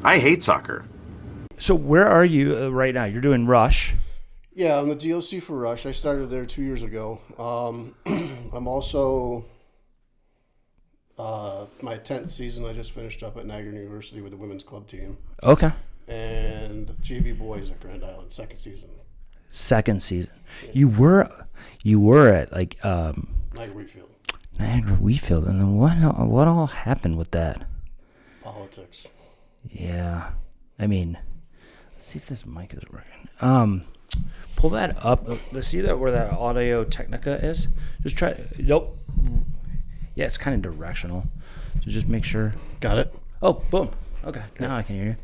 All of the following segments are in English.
I hate soccer. So where are you right now? You're doing Rush. Yeah, I'm the DOC for Rush. I started there 2 years ago. I'm also my 10th season. I just finished up at Niagara University with the women's club team. Okay. And JV boys at Grand Island, second season. Second season. Yeah. You were at like Niagara Wheatfield. Niagara Wheatfield, and then what all happened with that? Politics. Yeah. I mean, let's see if this mic is working. Pull that up. Let's see that where that Audio Technica is. Just try. Nope. Yeah, it's kind of directional. So just make sure. Got it. Oh, boom. Okay, now I can hear you.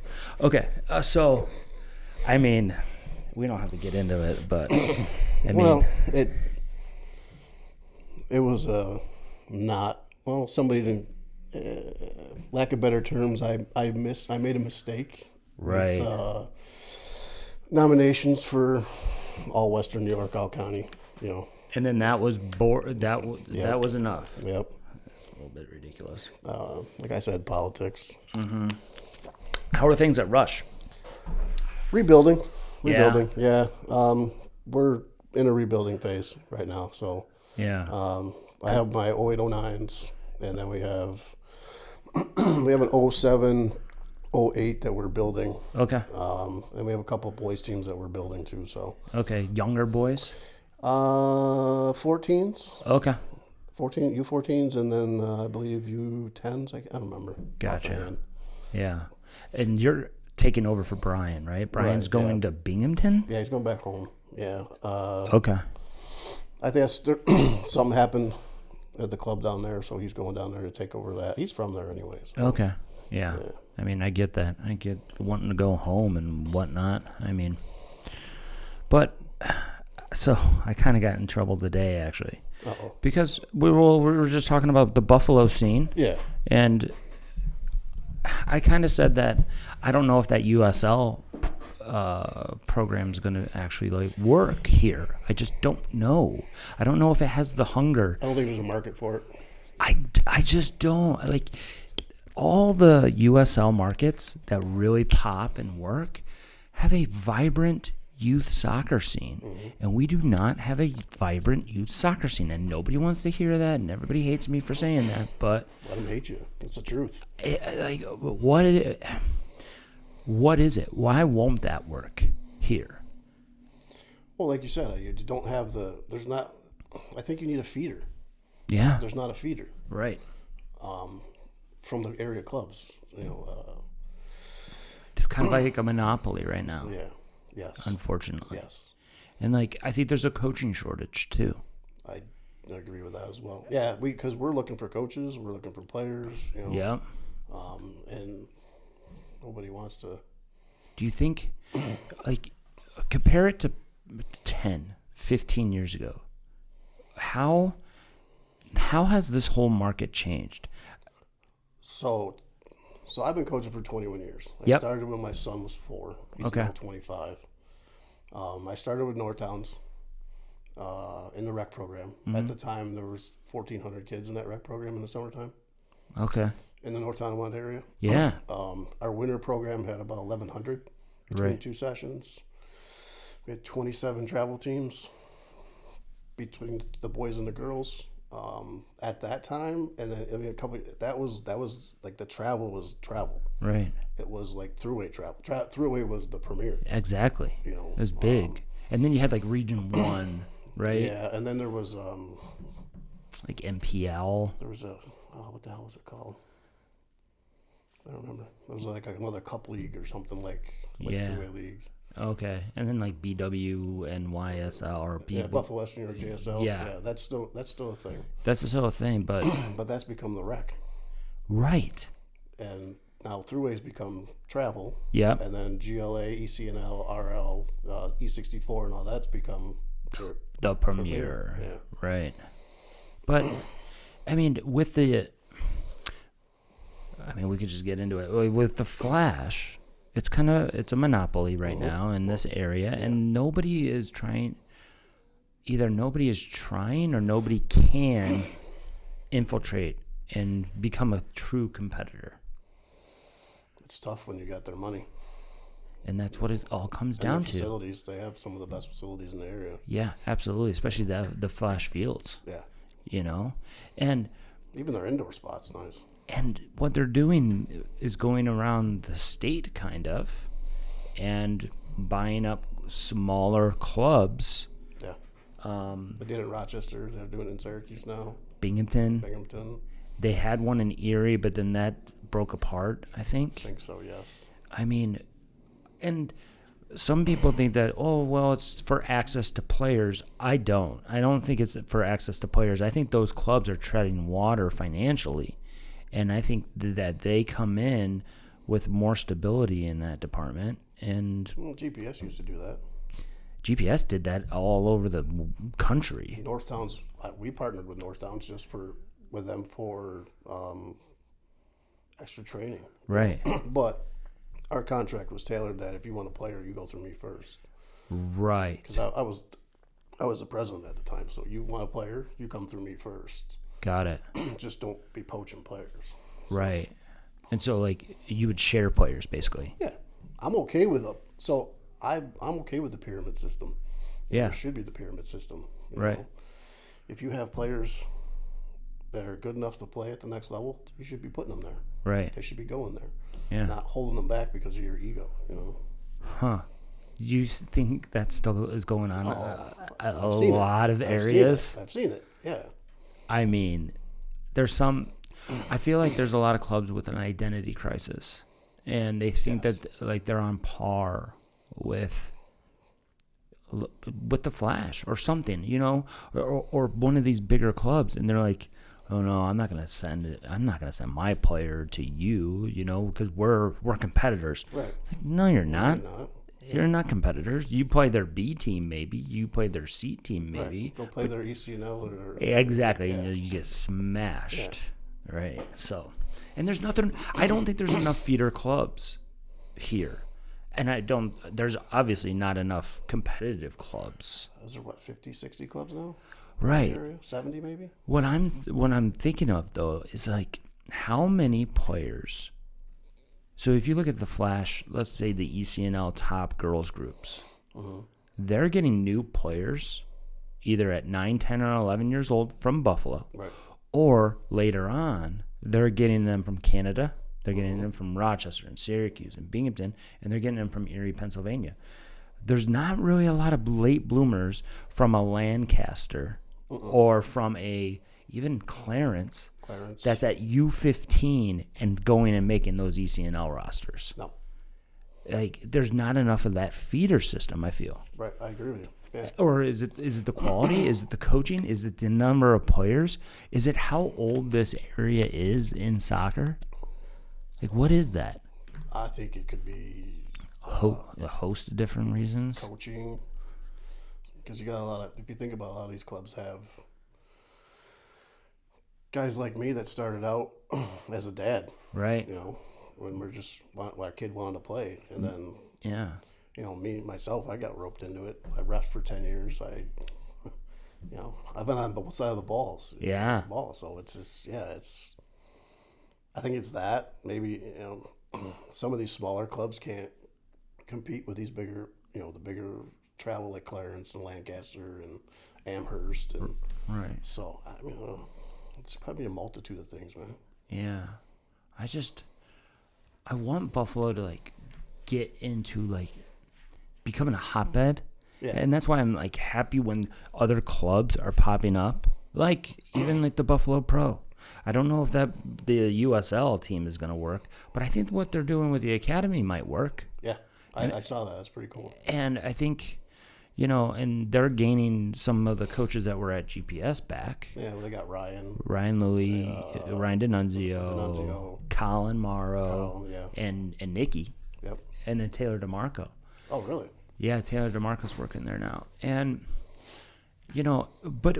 Okay, so, I mean, we don't have to get into it, but I mean, Well, it was not. Well, somebody didn't. Lack of better terms, I made a mistake. Right. With, nominations for all Western New York, all county. and then that was that was enough. Yep. It's a little bit ridiculous. Like I said, politics. How are things at Rush? Rebuilding. Yeah. We're in a rebuilding phase right now. So Yeah. I have my 0809s, and then we have an 07, 08 that we're building. Okay. And we have a couple of boys teams that we're building too. So Okay. Younger boys. 14s. Okay. U14s, and then I believe U10s. I don't remember. Gotcha. Offhand. Yeah. And you're taking over for Brian, right? Brian's Right, going yeah. to Binghamton? Yeah, he's going back home. Yeah. Okay. I think something happened at the club down there, so he's going down there to take over that. He's from there anyways. Okay. Yeah. I mean, I get that. I get wanting to go home and whatnot. I mean, but so I kind of got in trouble today, actually. Uh-oh. Because we were just talking about the Buffalo scene. Yeah. And I kind of said that I don't know if that USL program is going to actually like work here. I just don't know. I don't know if it has the hunger. I don't think there's a market for it. I just don't. Like, all the USL markets that really pop and work have a vibrant youth soccer scene. Mm-hmm. And we do not have a vibrant youth soccer scene. And nobody wants to hear that, and everybody hates me for saying that. But Let them hate you. It's the truth. what is it? Why won't that work here? Well, like you said, you don't have there's not, I think you need a feeder. Yeah. There's not a feeder Right. from the area clubs. It's kind of like a monopoly right now, Yeah. Yes. unfortunately. Yes. And like, I think there's a coaching shortage too. I agree with that as well. Yeah, because we're looking for coaches, we're looking for players, Yeah. and nobody wants to. Do you think, like, compare it to 10, 15 years ago? How has this whole market changed? So I've been coaching for 21 years. I Yep. started when my son was 4. He's Okay. now 25. I started with Northtowns in the rec program. Mm-hmm. At the time, there was 1,400 kids in that rec program in the summertime Okay. in the Northtown Wand area. Yeah. Our winter program had about 1,100 between Right. 2 sessions. We had 27 travel teams between the boys and the girls at that time, and then that was like the travel was travel. Right. It was like throughway travel. Throughway was the premier. Exactly. It was big. And then you had like Region 1, right? Yeah, and then there was Like MPL. what the hell was it called? I don't remember. There was like another cup league or something like Yeah. throughway league. Okay. And then like BW and YSL or Yeah, Buffalo Western New York JSL. Yeah. That's still a thing. That's the whole thing, but But that's become the rec. right. And now throughways become travel. Yep. And then GLA, ECNL, RL, E64, and all that's become The premier. Yeah. Right. But I mean, we could just get into it. With the Flash, it's a monopoly right now in this area, and nobody is trying or nobody can infiltrate and become a true competitor. it's tough when you got their money. And that's what it all comes And down the to. facilities, they have some of the best facilities in the area. Yeah, absolutely. Especially the flash fields. Yeah. You know? And Even their indoor spot's nice. And what they're doing is going around the state, kind of, and buying up smaller clubs. Yeah. They did it in Rochester. They're doing it in Syracuse now. Binghamton. They had one in Erie, but then that broke apart, I think. I think so, yes. I mean, and some people think that, oh, well, it's for access to players. I don't think it's for access to players. I think those clubs are treading water financially. And I think that they come in with more stability in that department. And Well, GPS used to do that. GPS did that all over the country. Northtown's, we partnered with Northtown's just with them for extra training. Right. But our contract was tailored that if you want a player, you go through me first. Right. Because I was the president at the time, so you want a player, you come through me first. Got it. Just don't be poaching players. Right. And so, like, you would share players, basically. Yeah, I'm okay with it. So I'm okay with the pyramid system. Yeah. There should be the pyramid system. Right. Know? If you have players that are good enough to play at the next level, you should be putting them there. Right. They should be going there. Yeah. Not holding them back because of your ego, Huh. You think that still is going on a lot of I've areas? I've seen it, yeah. I mean, I feel like there's a lot of clubs with an identity crisis, and they think that like they're on par with the Flash or something, or one of these bigger clubs, and they're like, oh no, I'm not gonna send my player to you, because we're competitors. Right. It's like, no, you're not. You're not. You're not competitors. You play their B team, maybe. You play their C team, maybe. Right. Go play their ECNL or exactly. Yeah. You get smashed. Yeah. Right. So, and there's nothing. I don't think there's enough feeder clubs here, and there's obviously not enough competitive clubs. Those are 50, 60 clubs now? Right. Area? 70 maybe? What I'm thinking of though is like how many players. So if you look at the Flash, let's say the ECNL top girls groups, they're getting new players either at 9, 10, or 11 years old from Buffalo, right, or later on, they're getting them from Canada, they're getting them from Rochester and Syracuse and Binghamton, and they're getting them from Erie, Pennsylvania. There's not really a lot of late bloomers from a Lancaster or from even Clarence. That's at U15 and going and making those ECNL rosters. No. Like, there's not enough of that feeder system, I feel. Right, I agree with you. Yeah. Or is it the quality? Is it the coaching? Is it the number of players? Is it how old this area is in soccer? Like, what is that? I think it could be A host of different reasons. Coaching. Because you got if you think about a lot of these clubs have guys like me that started out as a dad, Right. When our kid wanted to play, and then me myself, I got roped into it. I refed for 10 years. I've been on both sides of the balls. Yeah. So it's just I think it's that maybe some of these smaller clubs can't compete with these bigger the bigger travel like Clarence and Lancaster and Amherst and Right. So I mean. It's probably a multitude of things, man. Yeah. I want Buffalo to, get into, becoming a hotbed. Yeah. And that's why I'm, happy when other clubs are popping up. Even the Buffalo Pro. I don't know if the USL team is going to work, but I think what they're doing with the academy might work. Yeah. I saw that. That's pretty cool. And I think... and they're gaining some of the coaches that were at GPS back. Yeah, well, they got Ryan Louis, Ryan D'Annunzio, Colin Morrow, and Nikki. Yep. And then Taylor DeMarco. Oh, really? Yeah, Taylor DeMarco's working there now. And, but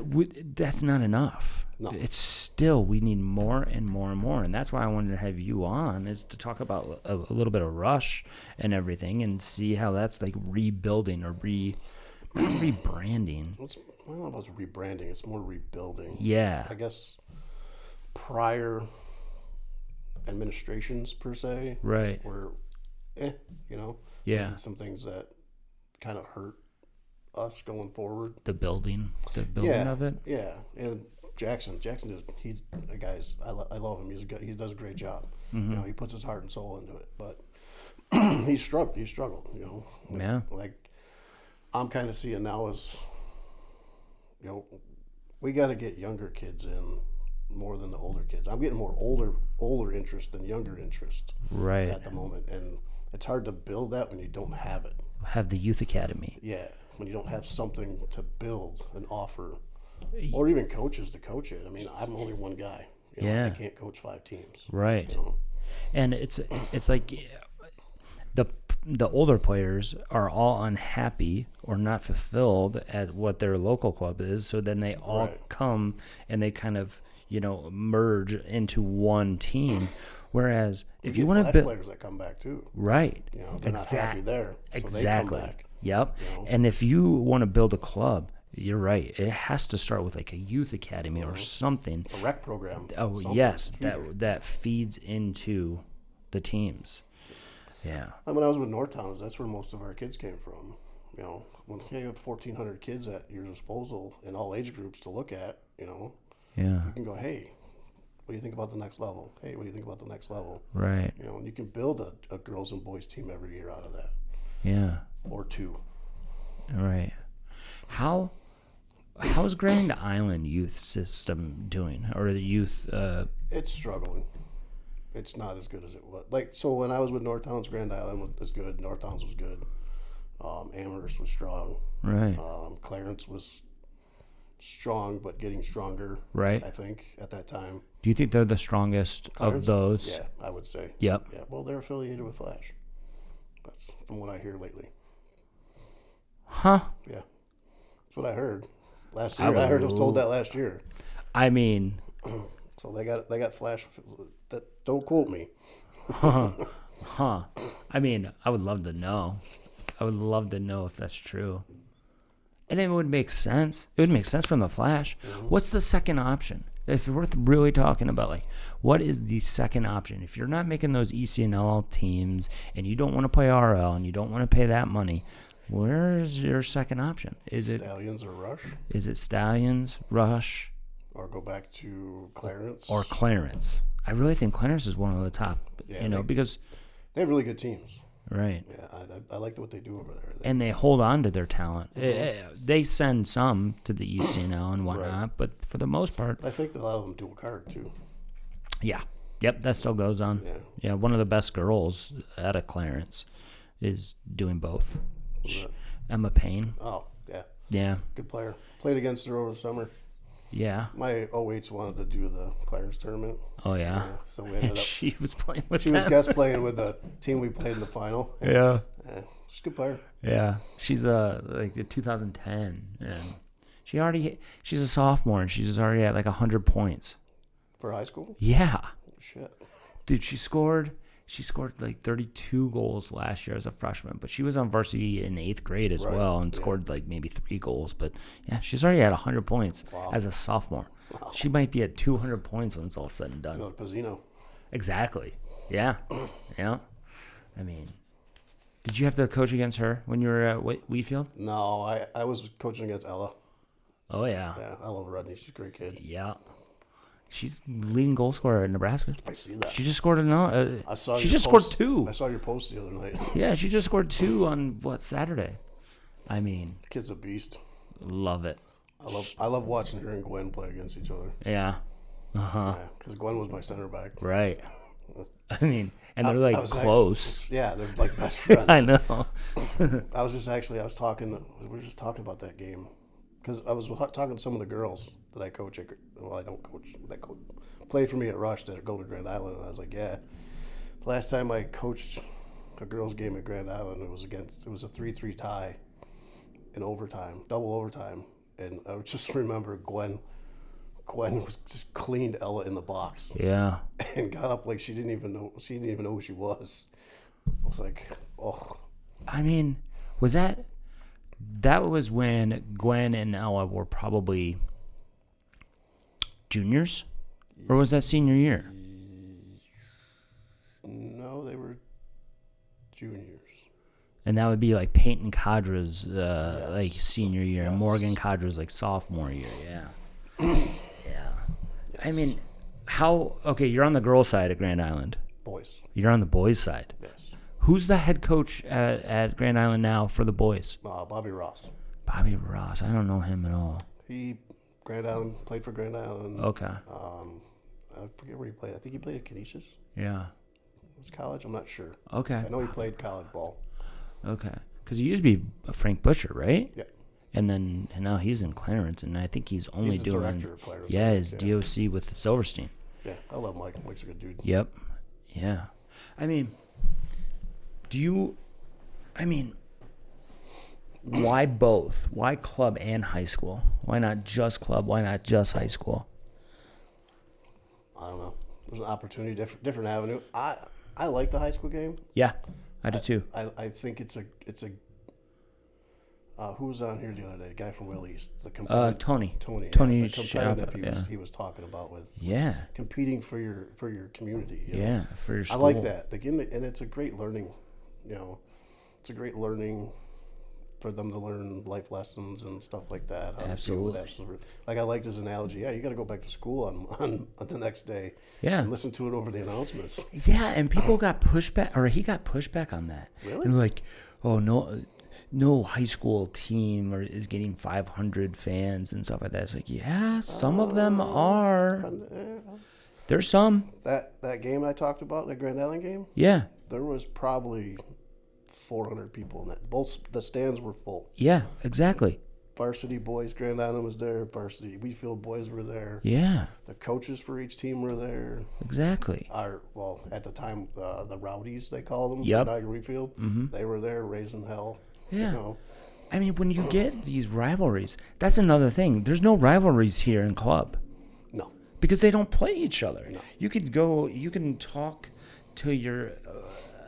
that's not enough. No. It's still, we need more and more and more. And that's why I wanted to have you on, is to talk about a little bit of Rush and everything and see how that's rebuilding or rebranding. I don't know about rebranding. It's more rebuilding. Yeah. I guess prior administrations per se. Right. Were, you know. Yeah. They did some things that kind of hurt us going forward. The building of it. Yeah, and Jackson does. He's a guy's. I love him. He does a great job. Mm-hmm. You know, he puts his heart and soul into it. But he struggled. You know. Like I'm kind of seeing now is, you know, we got to get younger kids in more than the older kids. I'm getting more older interest than younger interest. Right. At the moment, and it's hard to build that when you don't have it. Have the youth academy. Yeah, when you don't have something to build and offer, or even coaches to coach it. I mean, I'm only one guy. You know, I can't coach 5 teams. Right. So. And it's like the older players are all unhappy or not fulfilled at what their local club is. So then they all come and they kind of, you know, merge into one team. Whereas if you want to build players that come back too, right? You know, they're not happy there, so exactly. They come back. Yep. You know? And if you want to build a club, you're right. It has to start with like a youth academy or something. A rec program. Oh yes, that feeds into the teams. Yeah. When I was with North Towns, that's where most of our kids came from. You know, when you have 1,400 kids at your disposal in all age groups to look at, you know, yeah, you can go, hey, what do you think about the next level? Hey, what do you think about the next level? Right. You know, and you can build a girls and boys team every year out of that. Yeah. Or 2. Right. How's Grand Island youth system doing, or the youth? It's struggling. It's not as good as it was. Like, so when I was with North Towns, Grand Island was good. North Towns was good. Amherst was strong. Right. Clarence was strong, but getting stronger. Right. I think at that time. Do you think they're the strongest Clarence? of those? Yeah, I would say. Yep. Yeah. Well, they're affiliated with Flash. That's from what I hear lately. Huh? Yeah. That's what I heard. Last year, I heard I was told that last year. I mean, so they got Flash. That don't quote me. Huh? I mean, I would love to know. I would love to know if that's true. And it would make sense. It would make sense from the Flash. Mm-hmm. What's the second option? If we're really talking about, like, what is the second option? If you're not making those ECNL teams and you don't want to play RL and you don't want to pay that money, where's your second option? Is Stallions or Rush? Is it Stallions, Rush? Or go back to Clarence? Or Clarence. I really think Clarence is one of the top, because they have really good teams. Right. Yeah, I like what they do over there. And they hold on to their talent. They send some to the ECNL and whatnot, but for the most part, I think a lot of them dual card too. Yeah. Yep, that still goes on. Yeah, one of the best girls out of Clarence is doing both. Emma Payne. Oh, yeah. Yeah. Good player. Played against her over the summer. Yeah. My 08s wanted to do the Clarence tournament. Oh, yeah. So we ended up. She was playing with She was guest playing with the team we played in the final. Yeah. She's a good player. Yeah. She's like the 2010. And she's a sophomore and she's already at like 100 points. For high school? Yeah. Shit. Dude, she scored like 32 goals last year as a freshman, but she was on varsity in 8th grade as well and scored like maybe 3 goals. But yeah, she's already at 100 points as a sophomore. Wow. She might be at 200 points when it's all said and done. No, Pizzino. Exactly. Yeah. Yeah. I mean, did you have to coach against her when you were at Wheatfield? No, I was coaching against Ella. Oh, yeah. Yeah, I love Rodney. She's a great kid. Yeah. She's leading goal scorer in Nebraska. I see that. She just scored she just scored 2. I saw your post the other night. Yeah, she just scored 2 on Saturday. I mean, the kid's a beast. Love it. I love watching her and Gwen play against each other. Yeah. Because Gwen was my center back. Right. I mean, and they're like close. They're like best friends. I know. we were just talking about that game. Because I was talking to some of the girls that I coach. I don't coach. That play for me at Rush that go to Grand Island. And I was like, yeah. The last time I coached a girls' game at Grand Island, it was a 3-3 tie in overtime, double overtime. And I just remember Gwen was just cleaned Ella in the box. Yeah. And got up like she didn't even know who she was. I was like, oh. I mean, that was when Gwen and Ella were probably juniors? Or was that senior year? No, they were juniors. And that would be like Peyton Cadra's Yes. like senior year, and Yes. Morgan Cadra's like sophomore year. Yeah. Yeah. Yes. I mean, okay, you're on the girls' side at Grand Island. Boys. You're on the boys' side. Yes. Who's the head coach at Grand Island now for the boys? Bobby Ross. Bobby Ross. I don't know him at all. He played for Grand Island. Okay. I forget where he played. I think he played at Canisius. Yeah. It was college. I'm not sure. Okay. I know he played college ball. Okay. Because he used to be Frank Butcher, right? Yeah. And now he's in Clarence, and I think he's only He's the doing director of Clarence, yeah, I his think, yeah. DOC with Silverstein. Yeah, I love Mike. Mike's a good dude. Yep. Yeah. I mean, why both? Why club and high school? Why not just club? Why not just high school? I don't know. There's an opportunity, different avenue. I like the high school game. Yeah, I do too. I think it's a who was on here the other day? The guy from Will East. Tony. Tony. Tony Yeah, the competitiveness Schiappa, he was talking about with Yeah. competing for your community. you know? Yeah, for your I school. like that. And it's a great learning. It's a great learning for them to learn life lessons and stuff like that. How to deal with Absolutely. that. Like I like his analogy. Yeah, you got to go back to school on the next day. Yeah. And listen to it over the announcements. Yeah, and people got pushback, or he got pushback on that. Really? And like, oh, no high school team is getting 500 fans and stuff like that. It's like, yeah, some of them are. There's some. That game I talked about, the Grand Island game, Yeah. there was probably 400 people in that. Both the stands were full. Yeah, exactly. Varsity boys, Grand Island was there. Varsity Wheatfield boys were there. Yeah, The coaches for each team were there. exactly. At the time, the Rowdies, they call them, Yep. Niagara Wheatfield, they were there raising hell. Yeah. You know? I mean, when you get these rivalries, that's another thing. There's no rivalries here in club No. because they don't play each other. No. You can talk till you're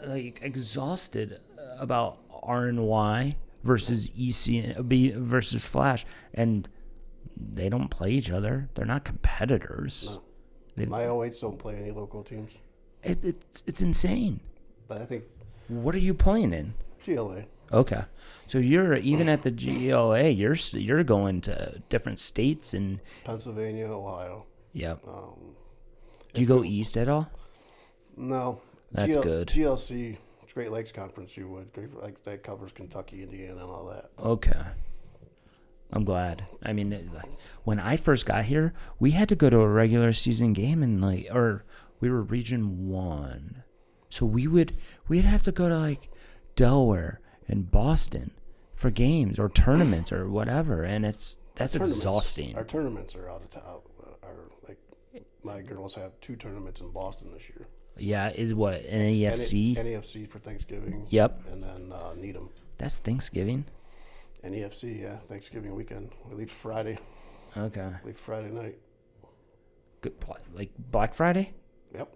exhausted about RNY versus EC versus Flash, and they don't play each other. They're not competitors. No. My 08s don't play any local teams. It's insane. But I think What are you playing in? GLA. Okay, so you're even at the GLA. You're going to different states and Pennsylvania, Ohio. yep. Do you go east at all? No. That's good. GLC, Great Lakes Conference, you would. That covers Kentucky, Indiana, and all that. Okay. I'm glad. I mean, when I first got here, we had to go to a regular season game and we were Region 1. So we'd have to go to Delaware and Boston for games or tournaments or whatever, and that's exhausting. Our tournaments are out of town. My girls have 2 tournaments in Boston this year. Yeah, is what NEFC? NEFC for Thanksgiving. Yep. And then Needham. That's Thanksgiving. NEFC, yeah, Thanksgiving weekend. We leave Friday. Okay. Leave Friday night. Good, like Black Friday? Yep.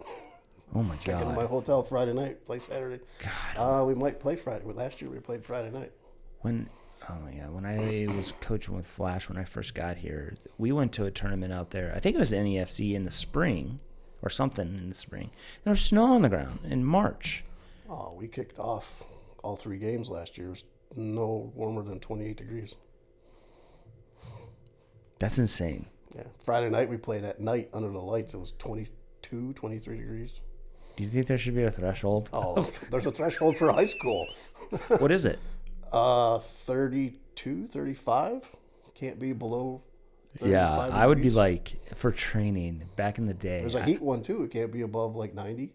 Oh my Check into God. my hotel Friday night. Play Saturday. God. We might play Friday. Last year we played Friday night. When I was coaching with Flash when I first got here, we went to a tournament out there. I think it was NEFC in the spring or something in the spring. There was snow on the ground in March. Oh, we kicked off all 3 games last year. It was no warmer than 28 degrees. That's insane. Yeah. Friday night we played at night under the lights. It was 22, 23 degrees. Do you think there should be a threshold? Oh, there's a threshold for high school. What is it? 32, 35. Can't be below 35 Yeah, I would be degrees. like, for training back in the day. There's a heat one too. It can't be above 90.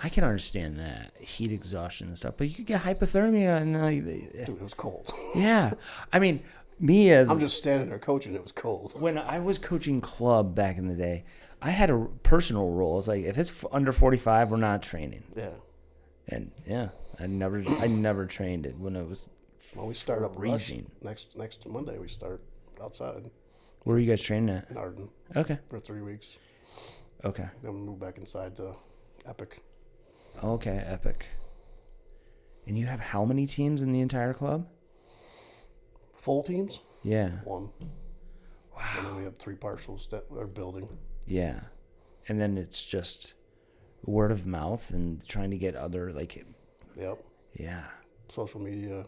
I can understand that heat exhaustion and stuff, but you could get hypothermia and Dude, it was cold. yeah. I mean, I'm just standing there coaching. It was cold. when I was coaching club back in the day, I had a personal rule. It's like if it's under 45, we're not training. Yeah. And yeah, I never trained it when it was. Well, we start up freezing. Rush. Next Monday we start outside Where are you guys training at? in Arden Okay. for 3 weeks. Okay. Then we move back inside to Epic. Okay. Epic. And you have how many teams in the entire club? Full teams, Yeah. 1. Wow. And then we have 3 partials that are building. Yeah. And then it's just word of mouth and trying to get other Yep. yeah. Social media.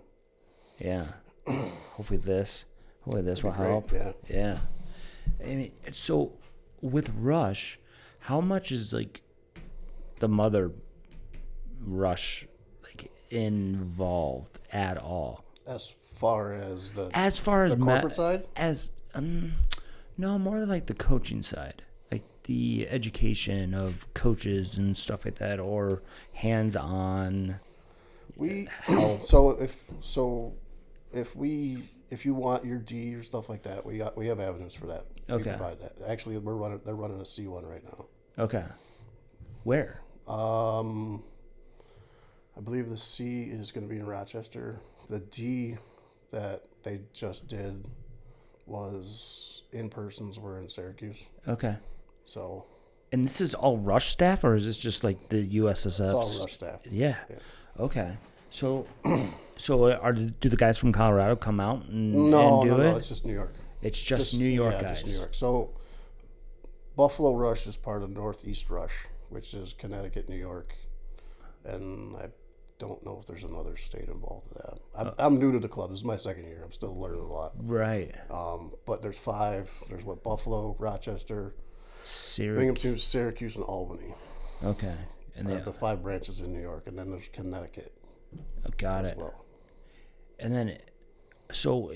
Yeah. Hopefully this will great, help. yeah. Yeah. I mean, so with Rush, how much is the mother Rush involved at all? As far as the corporate side? No, more like the coaching side. Like the education of coaches and stuff like that, or hands-on help. If you want your D or stuff like that, we have avenues for that. We Okay. provide that. Actually, they're running a C1 right now. Okay. Where? I believe the C is going to be in Rochester. The D that they just did was in-persons were in Syracuse. Okay. So. And this is all Rush staff, or is this just like the USSF? It's all Rush staff. Yeah. Okay. So, do the guys from Colorado come out and do it? No, it's just New York. It's just New York guys. Just New York. So, Buffalo Rush is part of Northeast Rush, which is Connecticut, New York, and I don't know if there's another state involved in that. I'm new to the club. This is my second year. I'm still learning a lot. Right. But there's 5. There's Buffalo, Rochester, Syracuse. Binghamton, Syracuse, and Albany. Okay. And they have the 5 branches in New York, and then there's Connecticut. Got as it. Well. And then, so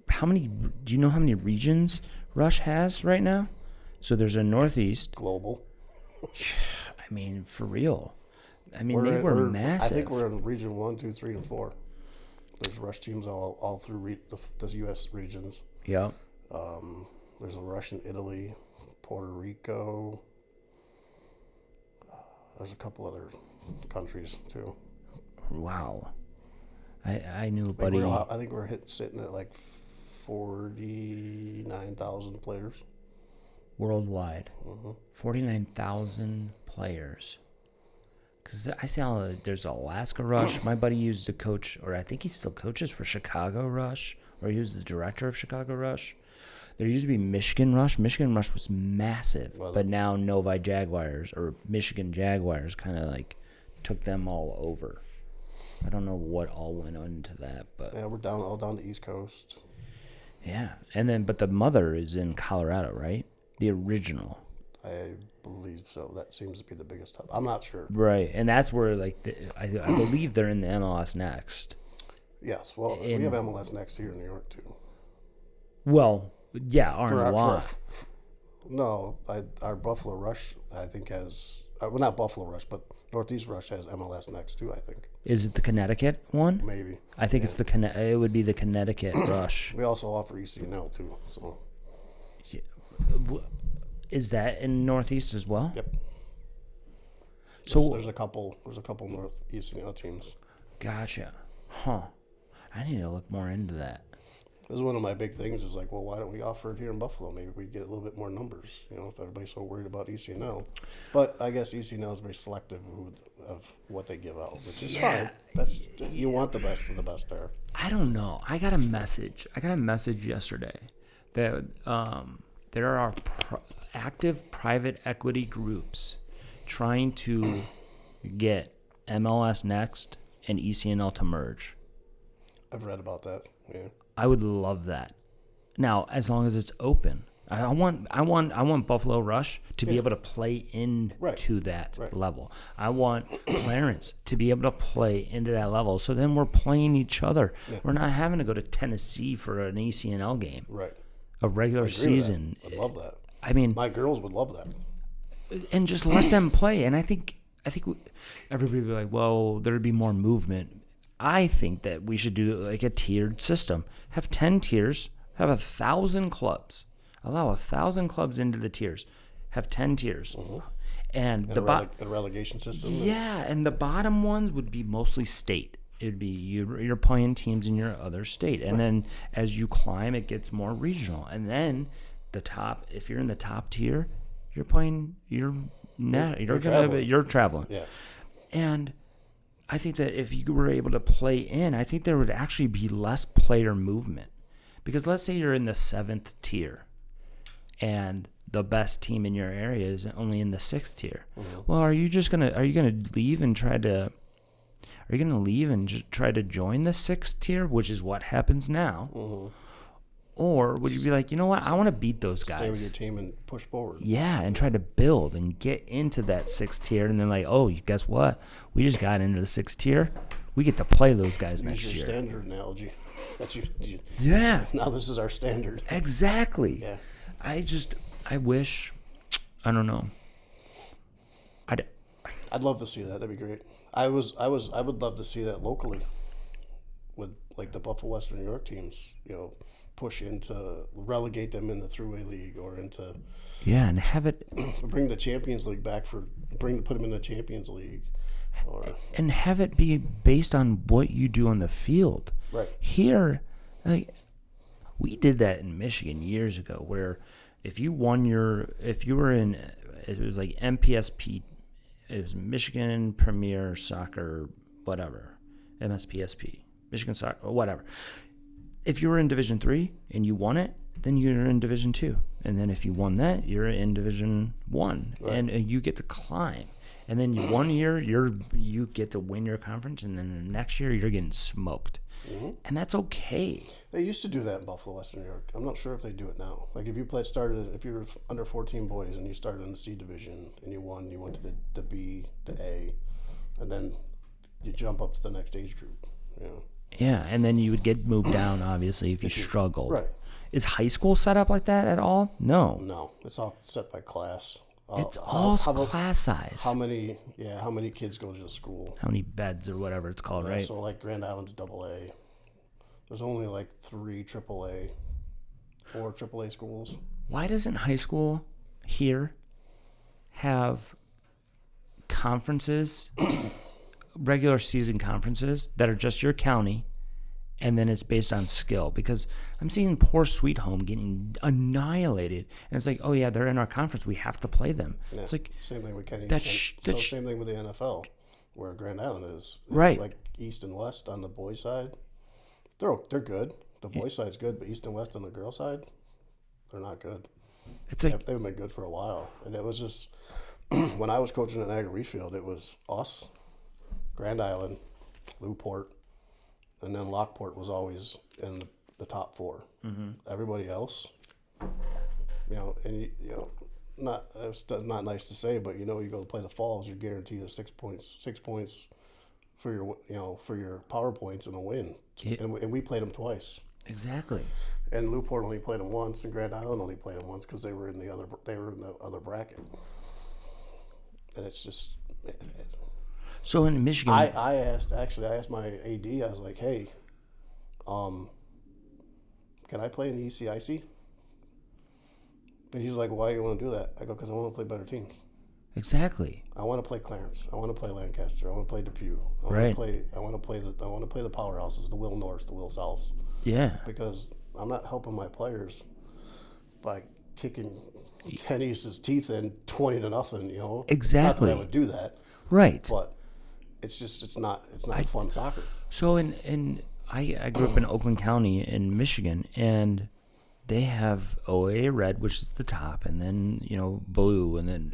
how many? Do you know how many regions Rush has right now? So there's a Northeast. Global. I mean, for real. I mean, they were massive. I think we're in Region 1, 2, 3, and 4. There's Rush teams all through the U.S. regions. Yep. There's a Rush in Italy, Puerto Rico. There's a couple other countries too. Wow. I knew a buddy. I think we're sitting at like 49,000 players. Worldwide. Mm-hmm. 49,000 players. Because I saw there's Alaska Rush. My buddy used to coach, or I think he still coaches for Chicago Rush, or he was the director of Chicago Rush. There used to be Michigan Rush. Michigan Rush was massive, but now Novi Jaguars, or Michigan Jaguars, kind of took them all over. I don't know what all went into that, but yeah, we're all down the East Coast. Yeah, and then but the mother is in Colorado, right? The original. I believe so. That seems to be the biggest hub. I'm not sure. Right, and that's where I believe they're in the MLS Next. Yes, well, we have MLS Next here in New York too. Well, yeah, RNY. No, our Buffalo Rush I think has not Buffalo Rush, but Northeast Rush has MLS Next too. I think. Is it the Connecticut one? Maybe. I think it's it would be the Connecticut Rush. We also offer ECNL too. So. Yeah. Is that in Northeast as well? Yep. So there's a couple North ECNL teams. Gotcha. Huh. I need to look more into that. This is one of my big things is well, why don't we offer it here in Buffalo? Maybe we'd get a little bit more numbers, if everybody's so worried about ECNL. But I guess ECNL is very selective of what they give out, which is fine. You want the best of the best there. I don't know. I got a message yesterday that there are active private equity groups trying to get MLS Next and ECNL to merge. I've read about that. Yeah. I would love that. Now, as long as it's open, I want Buffalo Rush to be able to play into that level. I want Clarence to be able to play into that level. So then we're playing each other. Yeah. We're not having to go to Tennessee for an ECNL game. Right. A regular season. I love that. I mean, my girls would love that. And just let them play. And I think everybody would be like, well, there'd be more movement. I think that we should do a tiered system. Have 10 tiers. Have 1,000 clubs. Allow 1,000 clubs into the tiers. Have 10 tiers. Mm-hmm. And a relegation system. Yeah, and the bottom ones would be mostly state. It would be you're playing teams in your other state, and then as you climb, it gets more regional. And then the top, if you're in the top tier, you're playing. You're traveling. Yeah, and I think that if you were able to play in, I think there would actually be less player movement. Because let's say you're in the 7th tier, and the best team in your area is only in the 6th tier. Well, are you gonna leave and try to just try to join the 6th tier, which is what happens now? Or would you be like, you know what, I want to beat those guys. Stay with your team and push forward. Yeah, and try to build and get into that 6th tier, and then like, oh, guess what? We just got into the 6th tier. We get to play those guys next year. Use your standard analogy. That's you. Yeah. Now this is our standard. Exactly. Yeah. I wish, I don't know. I'd love to see that. That'd be great. I would love to see that locally, with like the Buffalo Western New York teams. Push into relegate them in the Thruway League or into and have it bring the Champions League back put them in the Champions League, and have it be based on what you do on the field. Right here, like we did that in Michigan years ago, where if you were in, it was like MPSP, it was Michigan Premier Soccer, whatever, MSPSP, Michigan Soccer, or whatever. If you were in Division 3 and you won it, then you're in Division 2. And then if you won that, you're in Division 1. Right. And you get to climb. And then one year, you get to win your conference, and then the next year, you're getting smoked. And that's okay. They used to do that in Buffalo, Western New York. I'm not sure if they do it now. Like if you were under 14 boys and you started in the C division and you won, you went to the B, the A, and then you jump up to the next age group, Yeah, and then you would get moved down, obviously, if you struggled. Right. Is high school set up like that at all? No. No, it's all set by class. It's all class size. How many kids go to the school? How many beds or whatever it's called, right? So like Grand Island's AA. There's only like 3 AAA, 4 AAA schools. Why doesn't high school here have conferences, regular season conferences that are just your county, and then it's based on skill? Because I'm seeing poor Sweet Home getting annihilated, and it's like, oh yeah, they're in our conference, we have to play them. Yeah. It's like same thing with Kenny. Same thing with the NFL, where Grand Island is. Right. Like East and West on the boys' side, they're good. The boys' side's good, but East and West on the girls' side, they're not good. It's like they've been good for a while, and it was just when I was coaching at Niagara Refield, it was us, Grand Island, Newport, and then Lockport was always in the top 4. Everybody else, it's not nice to say, but you go to play the Falls, you're guaranteed 6 points for your power points and a win. And we played them twice. Exactly. And Newport only played them once, and Grand Island only played them once because they were in the other bracket. And it's just. So in Michigan, I asked my AD. I was like, "Hey, can I play in the ECIC?" And he's like, "Why do you want to do that?" I go, "Because I want to play better teams." Exactly. I want to play Clarence. I want to play Lancaster. I want to play Depew. I want to play the powerhouses, the Will Norths, the Will Souths. Yeah. Because I'm not helping my players by kicking Kenny's teeth in 20-0. Exactly. Not that I would do that. Right. But it's not fun soccer. So I grew up in Oakland County in Michigan, and they have OA Red, which is the top, and then blue, and then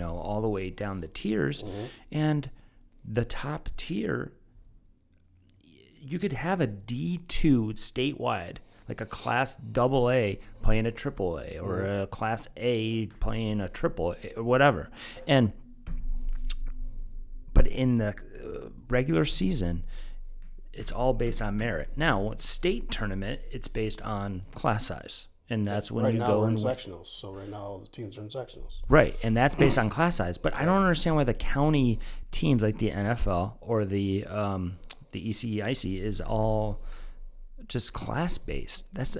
all the way down the tiers. And the top tier, you could have a D2 statewide, like a class AA playing a AAA, or a class A playing a triple A, or whatever. But in the regular season, it's all based on merit. Now, state tournament, it's based on class size, and that's when you go in sectionals. So right now, the teams are in sectionals. Right, and that's based on class size. But I don't understand why the county teams, like the NFL or the ECIC, is all just class based. That's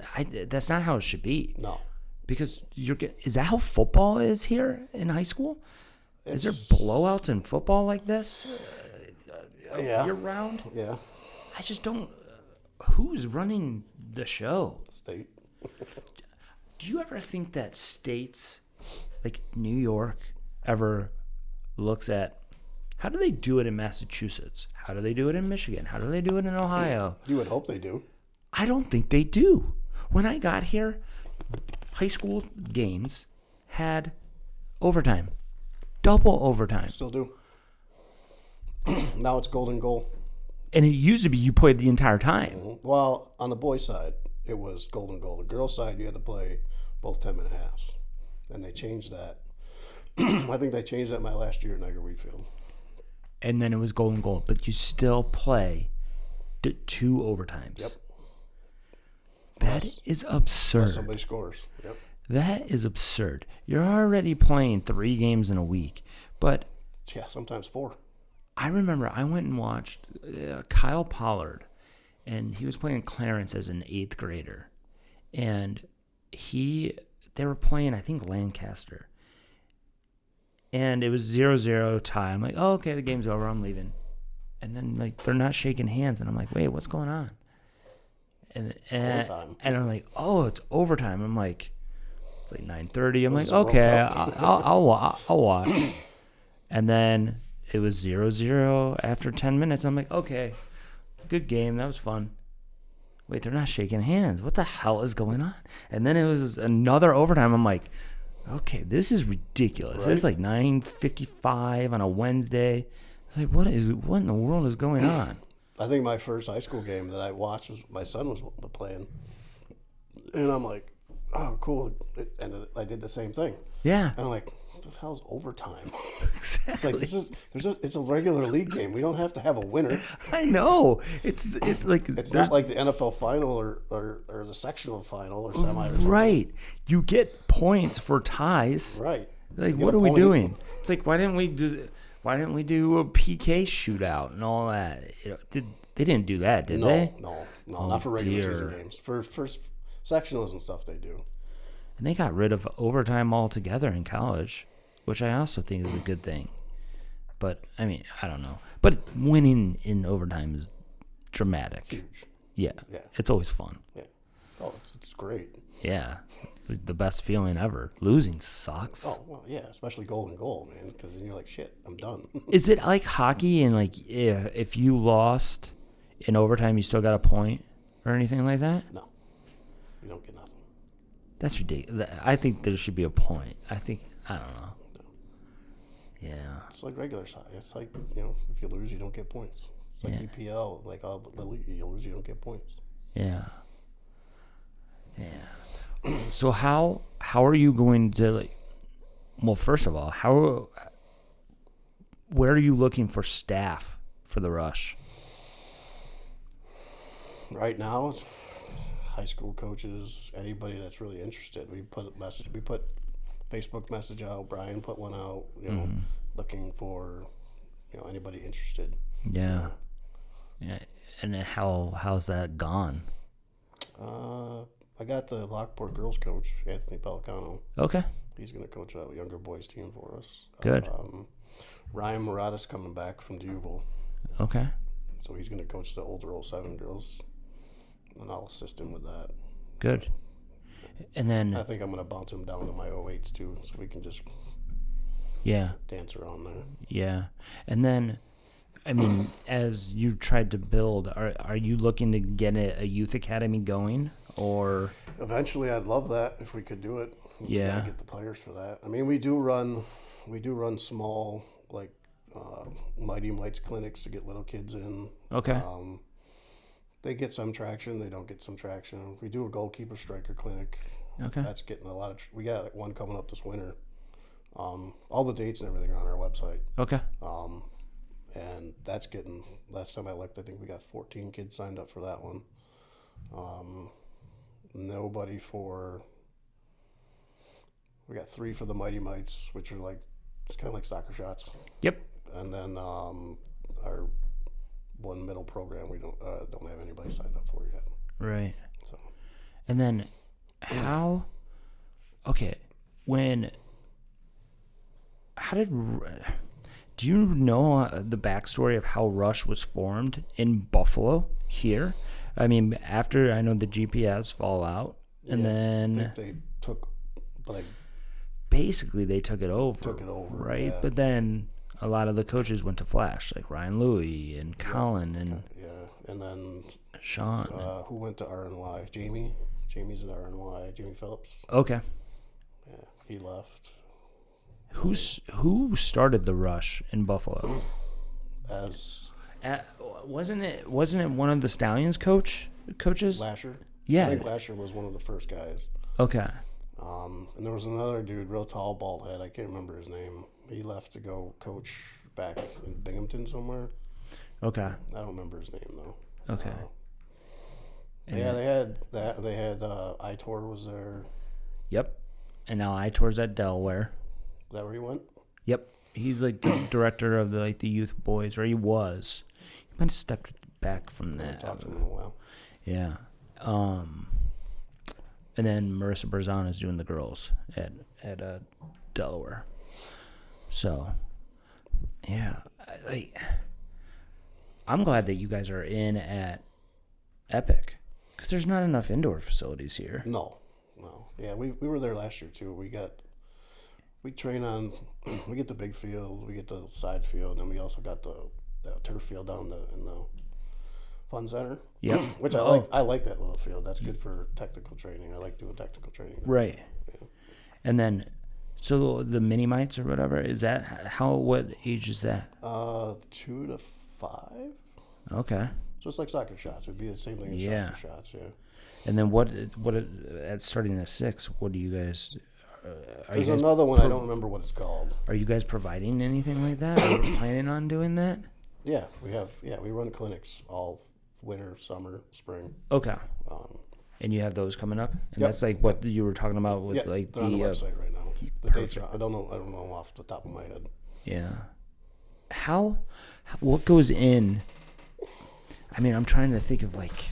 not how it should be. No, because is that how football is here in high school? Is there blowouts in football like this year round? Yeah. I just don't. Who's running the show? State. Do you ever think that states like New York ever looks at how do they do it in Massachusetts? How do they do it in Michigan? How do they do it in Ohio? You would hope they do. I don't think they do. When I got here, high school games had overtime. Double overtime. Still do. Now it's golden goal. And it used to be you played the entire time. Mm-hmm. Well, on the boys' side, it was golden goal. The girls' side, you had to play both 10-minute halves. And they changed that. I think they changed that my last year at Niagara Wheatfield. And then it was golden goal. But you still play 2 overtimes. Yep. That is absurd. Unless somebody scores. Yep. That is absurd. You're already playing 3 games in a week. But yeah, sometimes 4. I remember I went and watched Kyle Pollard, and he was playing Clarence as an 8th grader. And they were playing, I think, Lancaster. And it was 0-0 tie. I'm like, oh, okay, the game's over. I'm leaving. And then, like, they're not shaking hands. And I'm like, wait, what's going on? And I'm like, oh, it's overtime. I'm like, it's like 9:30. I'm like, okay, I'll watch. And then it was 0-0 after 10 minutes. I'm like, okay, good game. That was fun. Wait, they're not shaking hands. What the hell is going on? And then it was another overtime. I'm like, okay, this is ridiculous. Right? It's like 9:55 on a Wednesday. It's like, what in the world is going on? I think my first high school game that I watched was my son was playing. And I'm like, oh, cool. And I did the same thing. Yeah. And I'm like, what the hell's overtime? Exactly. It's like, it's a regular league game. We don't have to have a winner. I know. It's like It's not like the NFL final or the sectional final or semi or something. Right. You get points for ties. Right. Like, what are we doing? It's like, why didn't we do a PK shootout and all that? They didn't do that, did they? No, not for regular season games. For sectionals and stuff, they do. And they got rid of overtime altogether in college, which I also think is a good thing. But, I mean, I don't know. But winning in overtime is dramatic. Huge. Yeah. It's always fun. Yeah. Oh, it's great. Yeah. It's like the best feeling ever. Losing sucks. Oh, well, yeah, especially golden goal, man, because then you're like, shit, I'm done. Is it like hockey and, like, if you lost in overtime, you still got a point or anything like that? No. You don't get nothing. That's ridiculous. I think there should be a point. I don't know. No. Yeah. It's like regular side. It's like, if you lose, you don't get points. It's like EPL. Like, the league, you lose, you don't get points. Yeah. Yeah. So how are you going to, like, well, first of all, where are you looking for staff for the Rush? Right now, high school coaches, anybody that's really interested. We put Facebook message out. Brian put one out, looking for, anybody interested. Yeah. Yeah. And how's that gone? I got the Lockport girls coach, Anthony Pelicano. Okay. He's going to coach a younger boys team for us. Good. Ryan Murata's coming back from Duval. Okay. So he's going to coach the older 07 girls, and I'll assist him with that. Good. And then I think I'm going to bounce him down to my 08s too, so we can just dance around there. Yeah. And then, I mean, as you tried to build, are you looking to get a youth academy going, or? Eventually, I'd love that if we could do it. We gotta get the players for that. I mean, we do run small, like, Mighty Mites clinics to get little kids in. Okay. They get some traction. They don't get some traction. We do a goalkeeper striker clinic. Okay. That's getting a lot of. We got one coming up this winter. All the dates and everything are on our website. Okay. And that's getting. Last time I looked, I think we got 14 kids signed up for that one. Nobody for. We got 3 for the Mighty Mites, which are like, it's kind of like soccer shots. Yep. And then our one middle program we don't have anybody signed up for yet. Right. So. And then how? Okay, do you know the backstory of how Rush was formed in Buffalo here? I mean, after I know the GPS fallout, and then I think they took, like, basically they took it over. Right? Yeah. But then a lot of the coaches went to Flash, like Ryan Louie and Colin and and then Sean. Who went to RNY? Jamie's at RNY. Jamie Phillips. Okay. Yeah, He left. Who started the rush in Buffalo? Wasn't it one of the Stallions coaches? Lasher? Yeah. I think Lasher was one of the first guys. Okay. And there was another dude, real tall, bald head. I can't remember his name. He left to go coach back in Binghamton somewhere. Okay. I don't remember his name though. Okay. Yeah, they had that. They had Itor was there. Yep. And now Itor's at Delaware. Is that where he went? Yep. He's like the director of the youth boys, or he was. He might have stepped back from that. I haven't talked to him in a while. Yeah. And then Marissa Berzon is doing the girls at Delaware. So, yeah, I'm glad that you guys are in at Epic, because there's not enough indoor facilities here. No. Yeah, we were there last year too. We train on, we get the big field, we get the side field, and we also got the turf field down in the fun center. Yeah, which I like. I like that little field. That's good for technical training. I like doing technical training. Right. Yeah. And then, so the mini mites or whatever, is that what age is that? 2 to 5. Okay. So it's like soccer shots. It'd be the same thing as soccer shots. Yeah. And then what at starting at 6? What do you guys? There's another one. I don't remember what it's called. Are you guys providing anything like that? Are you planning on doing that? Yeah, we have. Yeah, we run clinics all winter, summer, spring. Okay. And you have those coming up, and Yep. that's like what you were talking about with like they're on the website right now. The dates are. I don't know off the top of my head. Yeah. What goes in? I mean, I'm trying to think of like,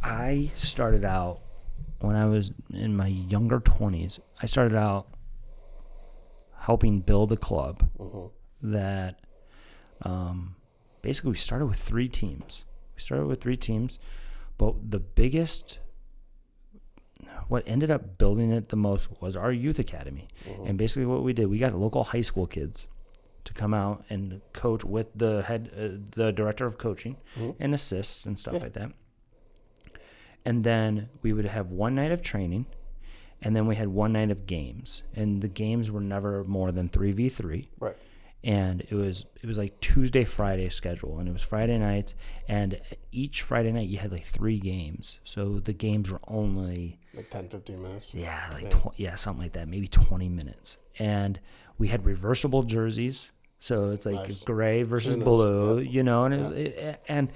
I started out when I was in my younger 20s. I started out helping build a club that basically we started with 3 teams. But what ended up building it the most was our youth academy. And basically what we did, we got local high school kids to come out and coach with the director of coaching and assist and stuff like that. And then we would have one night of training, and then we had one night of games. And the games were never more than 3v3. Right. And it was like Tuesday, Friday schedule, and it was Friday nights, and each Friday night you had like 3 games. So the games were only like 10, 15 minutes. Yeah, like something like that, maybe 20 minutes. And we had reversible jerseys, so it's like gray versus blue, and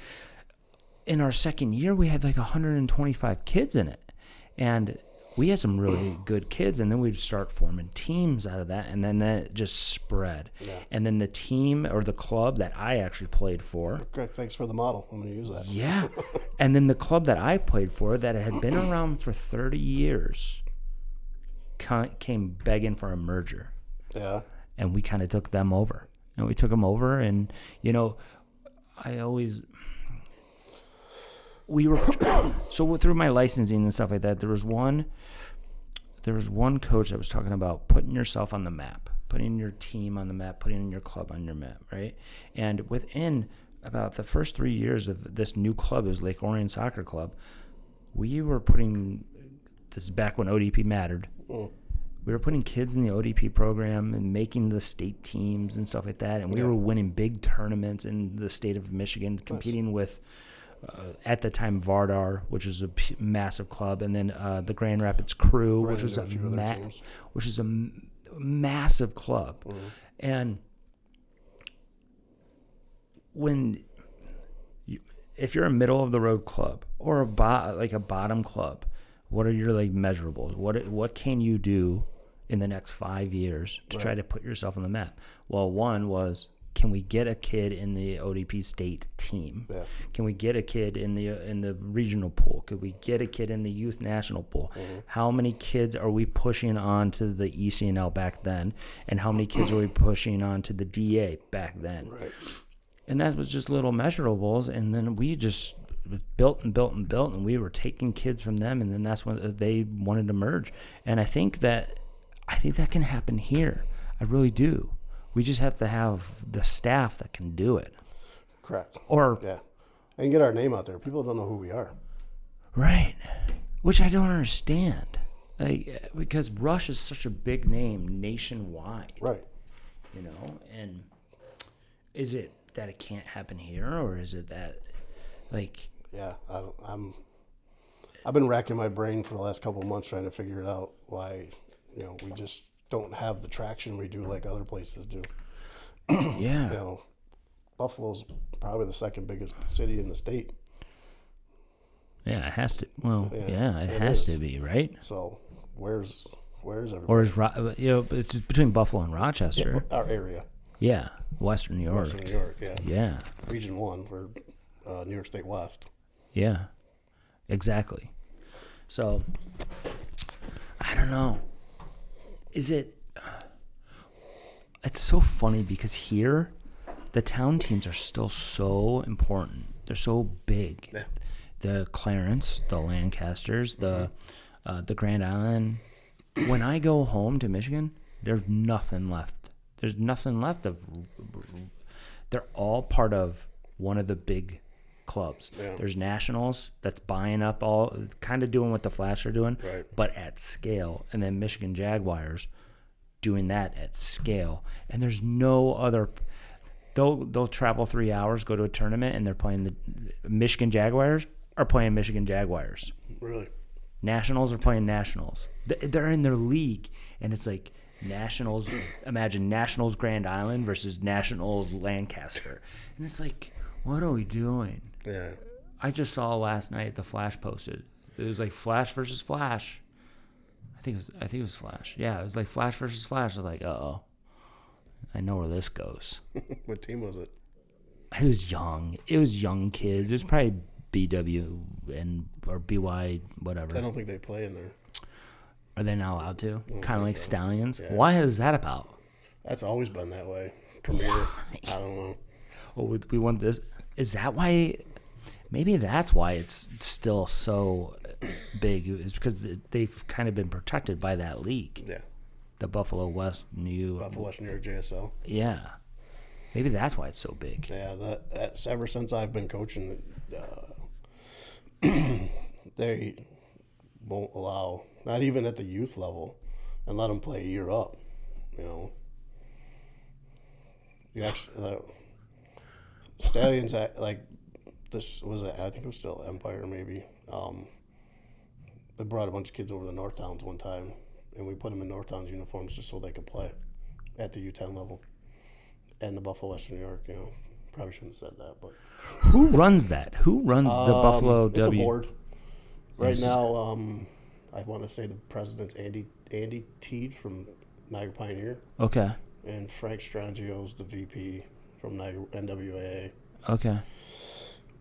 in our second year we had like 125 kids in it, and we had some really good kids, and then we'd start forming teams out of that, and then that just spread. Yeah. And then the team or the club that I actually played for. Okay, thanks for the model. I'm going to use that. Yeah. And then the club that I played for that had been around for 30 years came begging for a merger. Yeah. And we kind of took them over. And we took them over, and, we were so through my licensing and stuff like that, there was one coach that was talking about putting yourself on the map, putting your team on the map, putting your club on your map, right? And within about the first 3 years of this new club, it was Lake Orion Soccer Club, we were putting, this is back when ODP mattered, we were putting kids in the ODP program and making the state teams and stuff like that, and we were winning big tournaments in the state of Michigan, competing with at the time Vardar, which was a massive club, and then the Grand Rapids Crew, which was a massive club. And if you're a middle of the road club or a bottom club, what are your measurables? What can you do in the next 5 years to try to put yourself on the map? Well, one was, can we get a kid in the ODP state team? Yeah. Can we get a kid in the regional pool? Could we get a kid in the youth national pool? How many kids are we pushing on to the ECNL back then? And how many kids are we pushing on to the DA back then? Right. And that was just little measurables. And then we just built, and we were taking kids from them. And then that's when they wanted to merge. And I think that can happen here. I really do. We just have to have the staff that can do it. Correct. And get our name out there. People don't know who we are. Right. Which I don't understand. Like, because Rush is such a big name nationwide. Right. You know, and is it that it can't happen here, or is it that, like... Yeah, I've been racking my brain for the last couple of months trying to figure it out why, we just don't have the traction we do like other places do. Yeah. Buffalo's probably the second biggest city in the state. Yeah, it has to. Well, yeah, it it has is. to be, right? So where's everybody? Or is it's between Buffalo and Rochester? Our area, Yeah, Western New York. Western New York, yeah. Yeah, Region 1, we're New York State West. yeah, exactly. So, I don't know. Is it? It's so funny because here, the town teams are still so important. They're so big. Yeah. The Clarence, the Lancasters, the Grand Island. When I go home to Michigan, there's nothing left. There's nothing left of. They're all part of one of the big clubs. Yeah. There's Nationals that's buying up all, kind of doing what the Flash are doing, Right. but at scale. And then Michigan Jaguars doing that at scale. And there's no other. They'll travel 3 hours, go to a tournament, and they're playing the Michigan Jaguars are playing Michigan Jaguars. Really? Nationals are playing Nationals. They're in their league, and it's like Nationals. Imagine Nationals Grand Island versus Nationals Lancaster, and it's like, what are we doing? Yeah. I just saw last night the Flash posted. It was like Flash versus Flash. I think it was Flash. Yeah, it was like Flash versus Flash. I was like, uh-oh. I know where this goes. What team was it? It was young. It was young kids. It was probably BW or BY, whatever. I don't think they play in there. Are they not allowed to? Kind of like so. Stallions? Yeah. Why is that about? That's always been that way. Premier, I don't know. Oh, we want this. Is that why? Maybe that's why it's still so big. Is because they've kind of been protected by that league. Yeah. The Buffalo West Buffalo West New York JSL. Yeah. Maybe that's why it's so big. Yeah, that's ever since I've been coaching, they won't allow, not even at the youth level, and let them play a year up. You actually, Stallions like this was I think it was still Empire maybe. They brought a bunch of kids over to Northtowns one time, and we put them in Northtowns uniforms just so they could play at the U10 level. And the Buffalo Western New York, probably shouldn't have said that, but Who runs that? Who runs the Buffalo it's W? a board. Right now, I want to say the president's Andy Teed from Niagara Pioneer, Okay. and Frank Strangio's the VP from Niagara NWAA. Okay.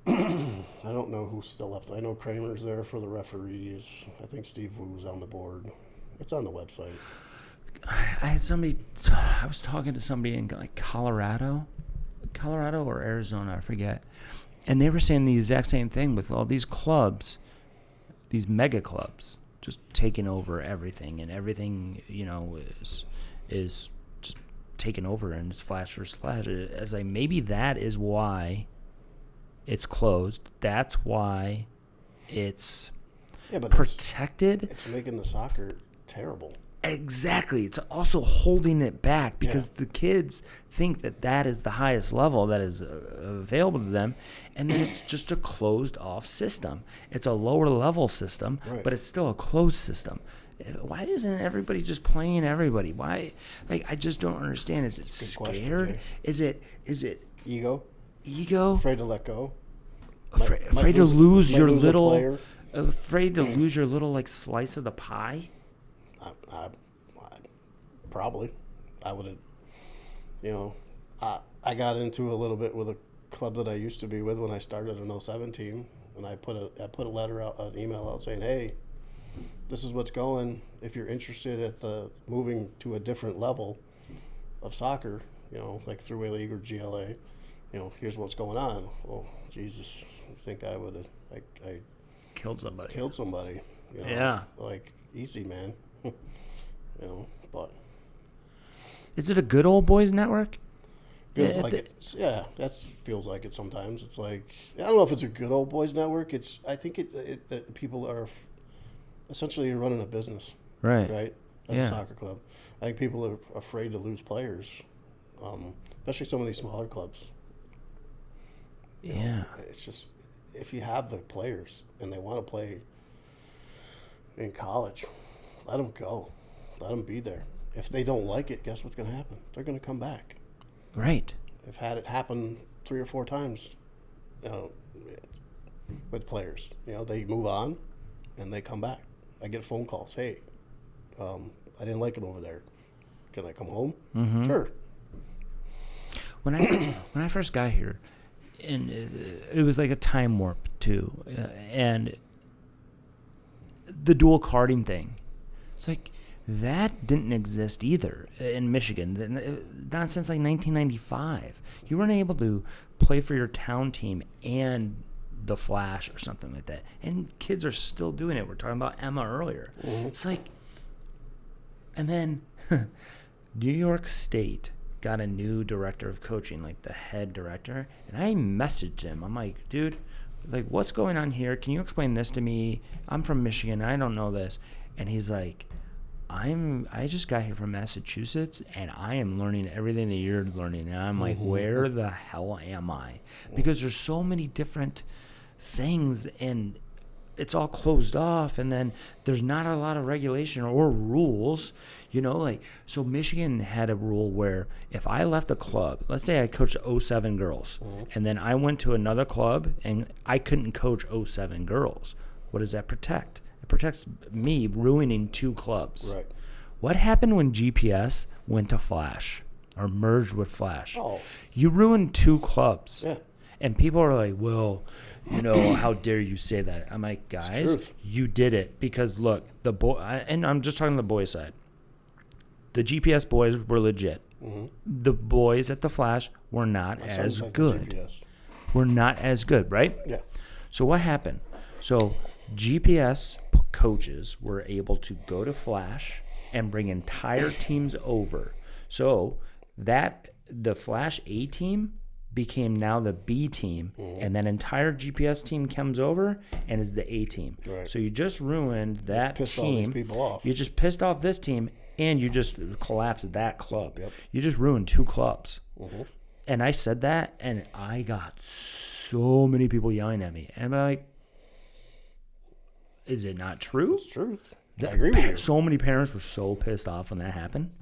I don't know who's still left. I know Kramer's there for the referees. I think Steve Wu's on the board. It's on the website. I was talking to somebody in like Colorado or Arizona, I forget. And they were saying the exact same thing with all these clubs, these mega clubs, just taking over everything, and everything, is just taken over, and it's Flash versus Flash. As like, maybe that is why it's closed. That's why it's protected. It's making the soccer terrible. Exactly. It's also holding it back because the kids think that is the highest level that is available to them, and then it's just a closed-off system. It's a lower-level system, but it's still a closed system. Why isn't everybody just playing everybody? Why? Like, I just don't understand. Is it scared? Is it Ego? Afraid to let go? Afraid to lose your little player? afraid to lose your little like slice of the pie? I probably. I would have, I got into a little bit with a club that I used to be with when I started an 07 team, and I put a letter out, an email out saying, hey, this is what's going. If you're interested at the moving to a different level of soccer, like Thruway League or GLA, here's what's going on. Well, Jesus, I think I would have, I Killed somebody. Yeah. Like, easy, man. But is it a good old boys network? feels like it. Yeah, that feels like it sometimes. It's like, I don't know if it's a good old boys network. I think that people are essentially running a business. right? As Yeah. a soccer club. I think people are afraid to lose players, especially some of these smaller clubs. You know, Yeah. it's just, if you have the players and they want to play in college, let them go. Let them be there. If they don't like it, guess what's going to happen? They're going to come back. Right. I've had it happen 3 or 4 times, you know, with players. You know, they move on and they come back. I get phone calls. Hey, I didn't like it over there. Can I come home? Mm-hmm. Sure. When I first got here, and it was like a time warp too, and the dual carding thing. It's like that didn't exist either in Michigan. Not since like 1995. You weren't able to play for your town team and the Flash or something like that. And kids are still doing it. We're talking about Emma earlier. Mm-hmm. It's like, and then New York State got a new director of coaching, like the head director, and I messaged him. I'm like, dude, like, what's going on here? Can you explain this to me? I'm from Michigan. I don't know this. And he's like, I just got here from Massachusetts, and I am learning everything that you're learning. And I'm like, where the hell am I? Because there's so many different things, and it's all closed off, and then there's not a lot of regulation or rules, you know, like, so Michigan had a rule where if I left a club, let's say I coached 07 girls, and then I went to another club and I couldn't coach 07 girls. What does that protect? It protects me ruining 2 clubs. Right. What happened when GPS went to Flash or merged with Flash? Oh. You ruined 2 clubs. Yeah. And people are like, well, you know, how dare you say that? I'm like, guys, you did it. Because, look, and I'm just talking the boys' side. The GPS boys were legit. Mm-hmm. The boys at the Flash were not as good. Were not as good, right? Yeah. So what happened? So GPS coaches were able to go to Flash and bring entire teams over. So that the Flash A team became now the B team, and that entire GPS team comes over and is the A team. Right. So you just ruined that pissed team. all these people off. You just pissed off this team, and you just collapsed that club. Yep. You just ruined 2 clubs. Mm-hmm. And I said that, and I got so many people yelling at me. And I'm like, is it not true? It's truth. I agree with you. So many parents were so pissed off when that happened.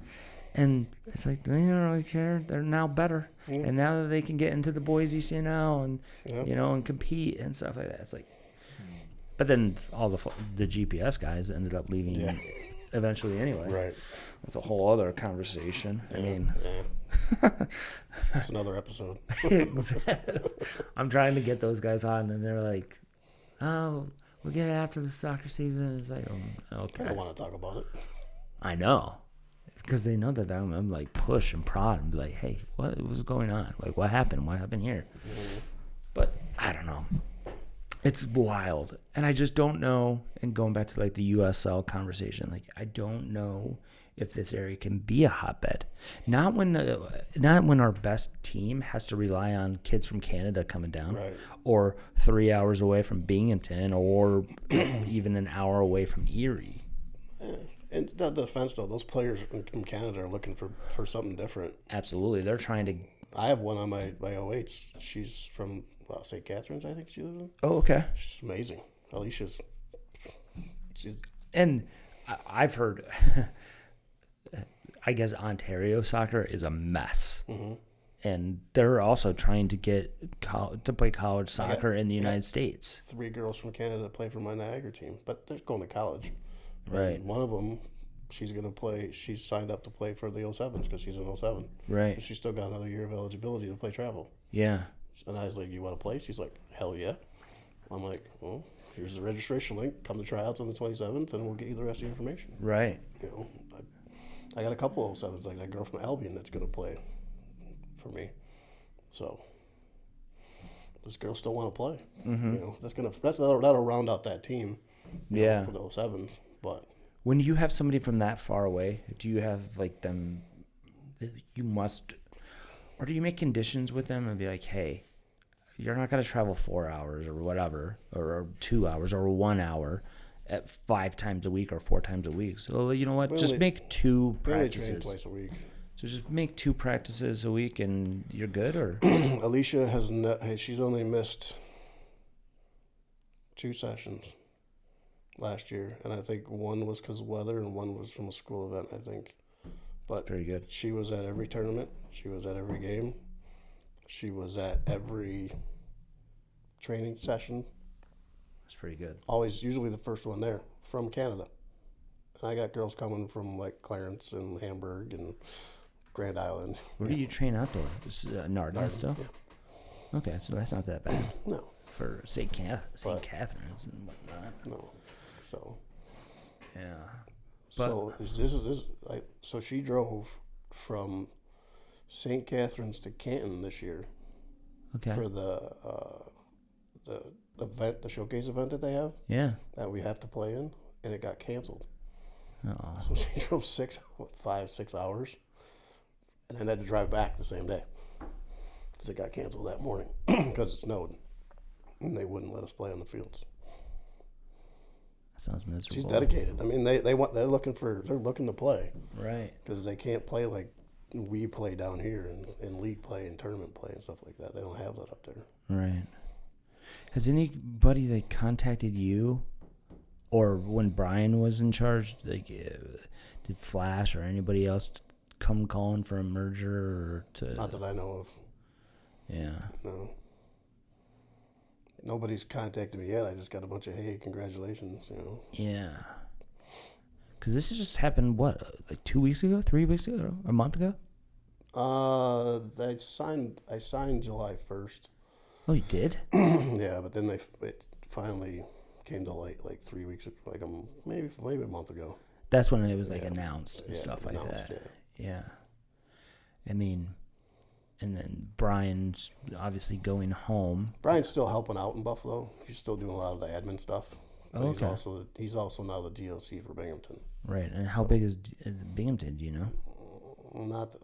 And it's like, they don't really care. They're now better. Mm. And now that they can get into the boys ECNL and, you know, and compete and stuff like that. It's like, but then all the GPS guys ended up leaving eventually anyway. Right. That's a whole other conversation. Yeah. I mean. Yeah. That's another episode. I'm trying to get those guys on, and they're like, oh, we'll get it after the soccer season. It's like, oh, okay. I don't want to talk about it. I know. Because they know that I'm like push and prod and be like, hey, what was going on? Like, what happened? What happened here? Mm-hmm. But I don't know. It's wild. And I just don't know. And going back to like the USL conversation, like, I don't know if this area can be a hotbed. Not when our best team has to rely on kids from Canada coming down, right, or 3 hours away from Binghamton, or even an hour away from Erie. Yeah. And the defense, though, those players from Canada are looking for something different. Absolutely. They're trying to... I have one on my 08s. She's from St. Catharines, I think she lives in. Oh, okay. She's amazing. Alicia's... And I've heard... I guess Ontario soccer is a mess. Mm-hmm. And they're also trying to get to play college soccer in the United States. 3 girls from Canada that play for my Niagara team, but they're going to college. Right. And one of them, she's going to play. She's signed up to play for the 07s because she's an 07. Right. So she's still got another year of eligibility to play travel. Yeah. And I was like, "You want to play?" She's like, "Hell yeah." I'm like, "Well, here's the registration link. Come to tryouts on the 27th, and we'll get you the rest of the information." Right. You know, I got a couple of 07s, like that girl from Albion that's going to play for me. So this girl still want to play. Mm-hmm. You know, that'll round out that team. Yeah. For the 07s. But when you have somebody from that far away, do you have like them? You must, or do you make conditions with them and be like, "Hey, you're not going to travel 4 hours or whatever, or 2 hours or 1 hour. at 5 times a week or 4 times a week. So you know what? Just only- make 2 We only train practices. twice a week. So just make 2 practices a week, and you're good. Or Alicia has she's only missed 2 sessions last year, and I think one was because of weather and one was from a school event, I think. But very good. she was at every tournament. She was at every game. She was at every training session. That's pretty good. Always, usually the first one there from Canada. And I got girls coming from like Clarence and Hamburg and Grand Island. Where do you train outdoor? Nardin still? Yeah. Okay, so that's not that bad No, for St. Catharines and whatnot. no. So, Yeah. so this is like, so she drove from St. Catharines to Canton this year Okay. for the event, the showcase event that they have Yeah. that we have to play in, and it got canceled. Oh. So she drove 5-6 hours, and then had to drive back the same day because it got canceled that morning because it snowed, and they wouldn't let us play on the fields. That sounds miserable. She's dedicated. I mean, they're looking to play Right. because they can't play like we play down here in league play and tournament play and stuff like that. They don't have that up there. Right. Has anybody that contacted you, or when Brian was in charge, like did Flash or anybody else come calling for a merger or to? Not that I know of. Yeah. No. Nobody's contacted me yet. I just got a bunch of hey, congratulations, you know. Yeah. Because this has just happened, what, like 2 weeks ago, 3 weeks ago, a month ago? I signed July 1st. Oh, you did? Yeah, but then it finally came to light like 3 weeks, like maybe a month ago. That's when it was like Yeah. announced and stuff like announced, that. Yeah. I mean, and then Brian's obviously going home. Brian's still helping out in Buffalo. He's still doing a lot of the admin stuff. But Oh, okay. He's also now the DLC for Binghamton. Right. And how big is Binghamton, do you know? Not that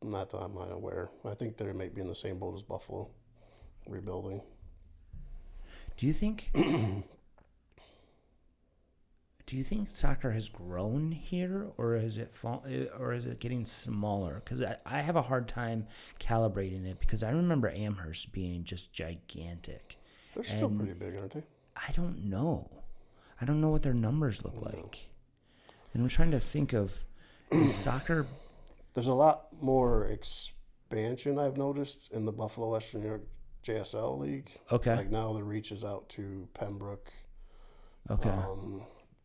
I'm not aware. I think they might be in the same boat as Buffalo, rebuilding. Do you think soccer has grown here, or is it getting smaller? Because I have a hard time calibrating it, because I remember Amherst being just gigantic. They're still pretty big, aren't they? I don't know what their numbers look like, and I'm trying to think of is soccer. There's a lot more expansion I've noticed in the Buffalo Western New York JSL League. Okay. Like now the reach is out to Pembroke. Okay.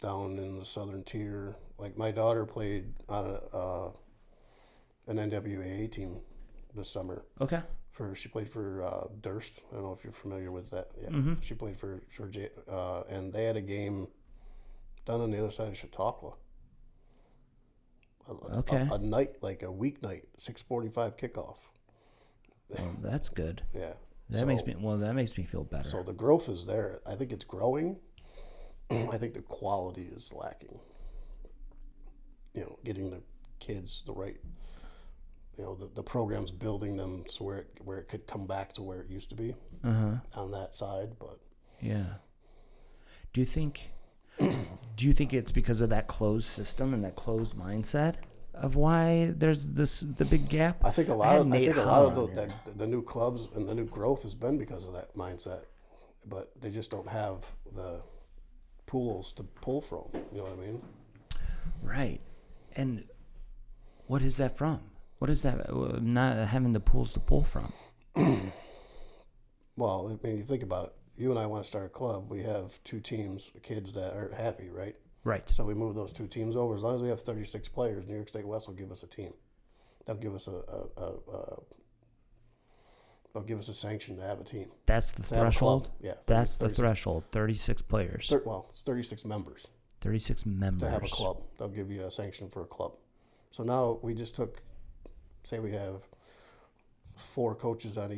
Down in the southern tier. Like my daughter played on an NWAA team this summer. Okay. She played for Durst. I don't know if you're familiar with that. Yeah. Mm-hmm. She played for and they had a game down on the other side of Chautauqua. Okay. A night, like a weeknight, 6:45 kickoff. Well, that's good. Yeah. That makes me feel better. So the growth is there. I think it's growing. I think the quality is lacking. You know, getting the kids the right. You know, the program's building them so where it could come back to where it used to be on that side, but yeah. Do you think it's because of that closed system and that closed mindset of why there's the big gap? I think a lot of the new clubs and the new growth has been because of that mindset, but they just don't have the pools to pull from. You know what I mean? Right. And what is that from? What is that? Not having the pools to pull from. Well, I mean, you think about it. You and I want to start a club. We have 2 teams, kids that are happy, right? Right. So we move those 2 teams over. As long as we have 36 players, New York State West will give us a team. They'll give us they'll give us a sanction to have a team. That's the threshold. Yeah. That's the threshold. 36 players. It's 36 members 36 members to have a club. They'll give you a sanction for a club. So now we just took, say we have 4 coaches on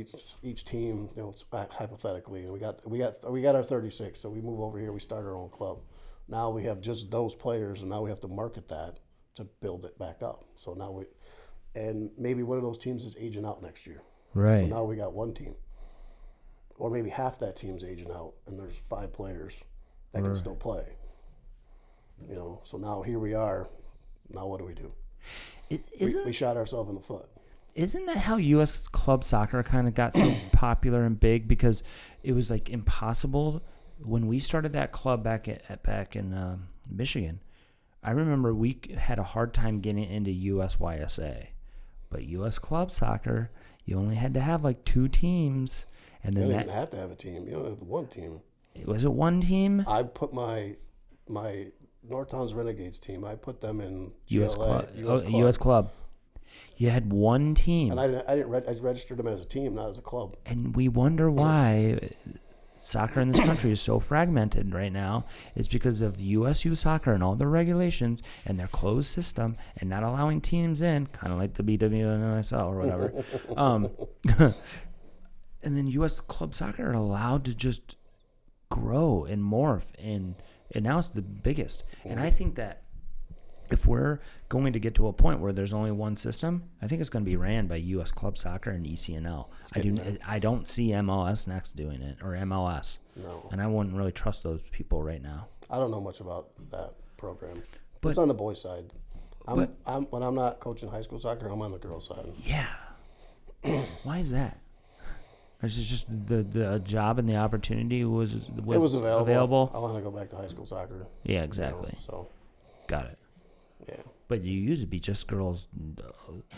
each team, you know, hypothetically, and we got our 36. So we move over here, we start our own club. Now we have just those players, and now we have to market that to build it back up. So now and maybe one of those teams is aging out next year. Right. So now we got 1 team, or maybe half that team's aging out, and there's 5 players that can still play. You know, so now here we are. Now what do we do? We shot ourselves in the foot. Isn't that how U.S. club soccer kind of got so popular and big? Because it was like impossible when we started that club back in Michigan. I remember we had a hard time getting into USYSA, but U.S. club soccer, you only had to have like 2 teams, and then you don't even have to have a team. You don't have one team. Was it one team? I put my Northtown's Renegades team. I put them in U.S. GLA, club. U.S. club. You had one team, and I registered them as a team, not as a club. And we wonder why soccer in this country is so fragmented right now. It's because of USU soccer and all the regulations and their closed system and not allowing teams in, kind of like the BWNSL or whatever. And then U.S. club soccer are allowed to just grow and morph, and now it's the biggest. And I think that if we're going to get to a point where there's only one system, I think it's going to be ran by U.S. club soccer and ECNL. I don't see MLS next doing it, or MLS. No. And I wouldn't really trust those people right now. I don't know much about that program. But it's on the boys' side. When I'm not coaching high school soccer, I'm on the girls' side. Yeah. Why is that? Or is it just the job and the opportunity was available? I want to go back to high school soccer. Yeah, exactly. You know, so got it. Yeah. But you used to be just girls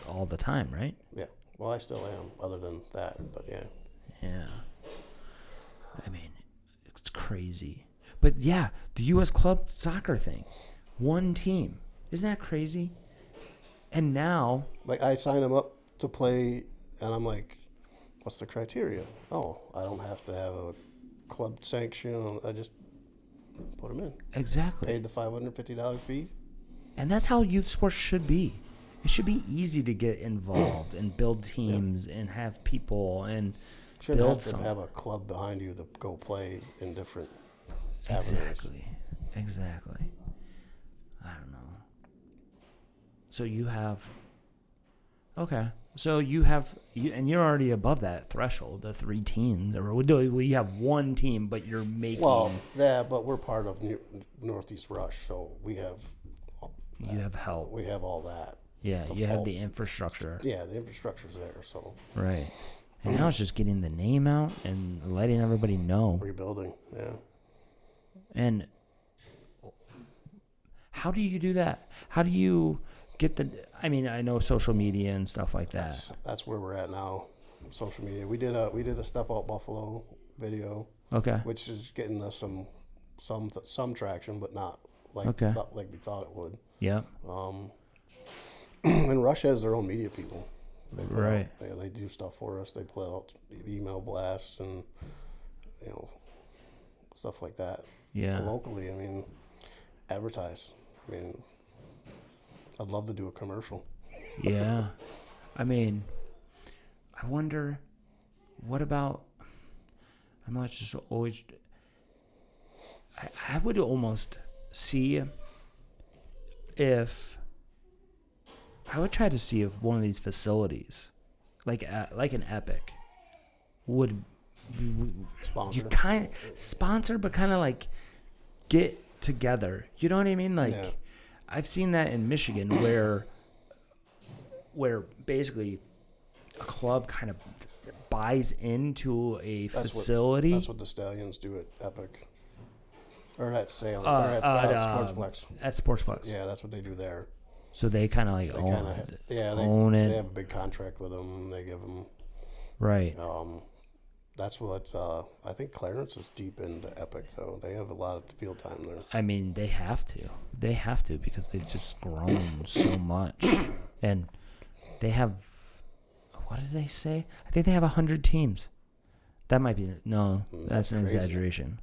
all the time, right? Yeah. Well, I still am, other than that, but yeah. Yeah. I mean, it's crazy. But yeah, the U.S. club soccer thing, one team. Isn't that crazy? And now, like, I sign them up to play, and I'm like, what's the criteria? Oh, I don't have to have a club sanction. I just put them in. Exactly. Paid the $550 fee. And that's how youth sports should be. It should be easy to get involved and build teams and have people and build something. Have a club behind you to go play in different Exactly. I don't know. So you have... Okay. So and you're already above that threshold, the 3 teams. Or you have one team, but you're making... Well, yeah, but we're part of Northeast Rush, so we have... You have help. We have all that. Yeah, you have the infrastructure. Yeah, the infrastructure's there, so... Right. And now it's just getting the name out and letting everybody know. Rebuilding, yeah. And how do you do that? How do you get the... I mean, I know social media and stuff like that. That's where we're at now, social media. We did a Step Out Buffalo video. Okay. Which is getting us some traction, but not like we thought it would. Yeah. And Rush has their own media people. Right. They do stuff for us. They put out email blasts and stuff like that. Yeah. And locally, I mean, advertise. I mean, I'd love to do a commercial. Yeah. I mean, I wonder, what about, I'm not just always, I would almost see if, I would try to see if one of these facilities, like an Epic, would Sponsor. you kind of sponsor, but kind of like get together. You know what I mean? Like, yeah. I've seen that in Michigan where basically a club kind of buys into a facility. That's what the Stallions do at Epic. Or at Salem. Or at Sportsplex. At Sportsplex. Yeah, that's what they do there. So they kind of like own it. They have a big contract with them. They give them... Right. That's what... I think Clarence is deep into Epic, though. They have a lot of field time there. I mean, they have to. They have to because they've just grown so much. And they have... What did they say? I think they have 100 teams. That might be... No, that's an exaggeration.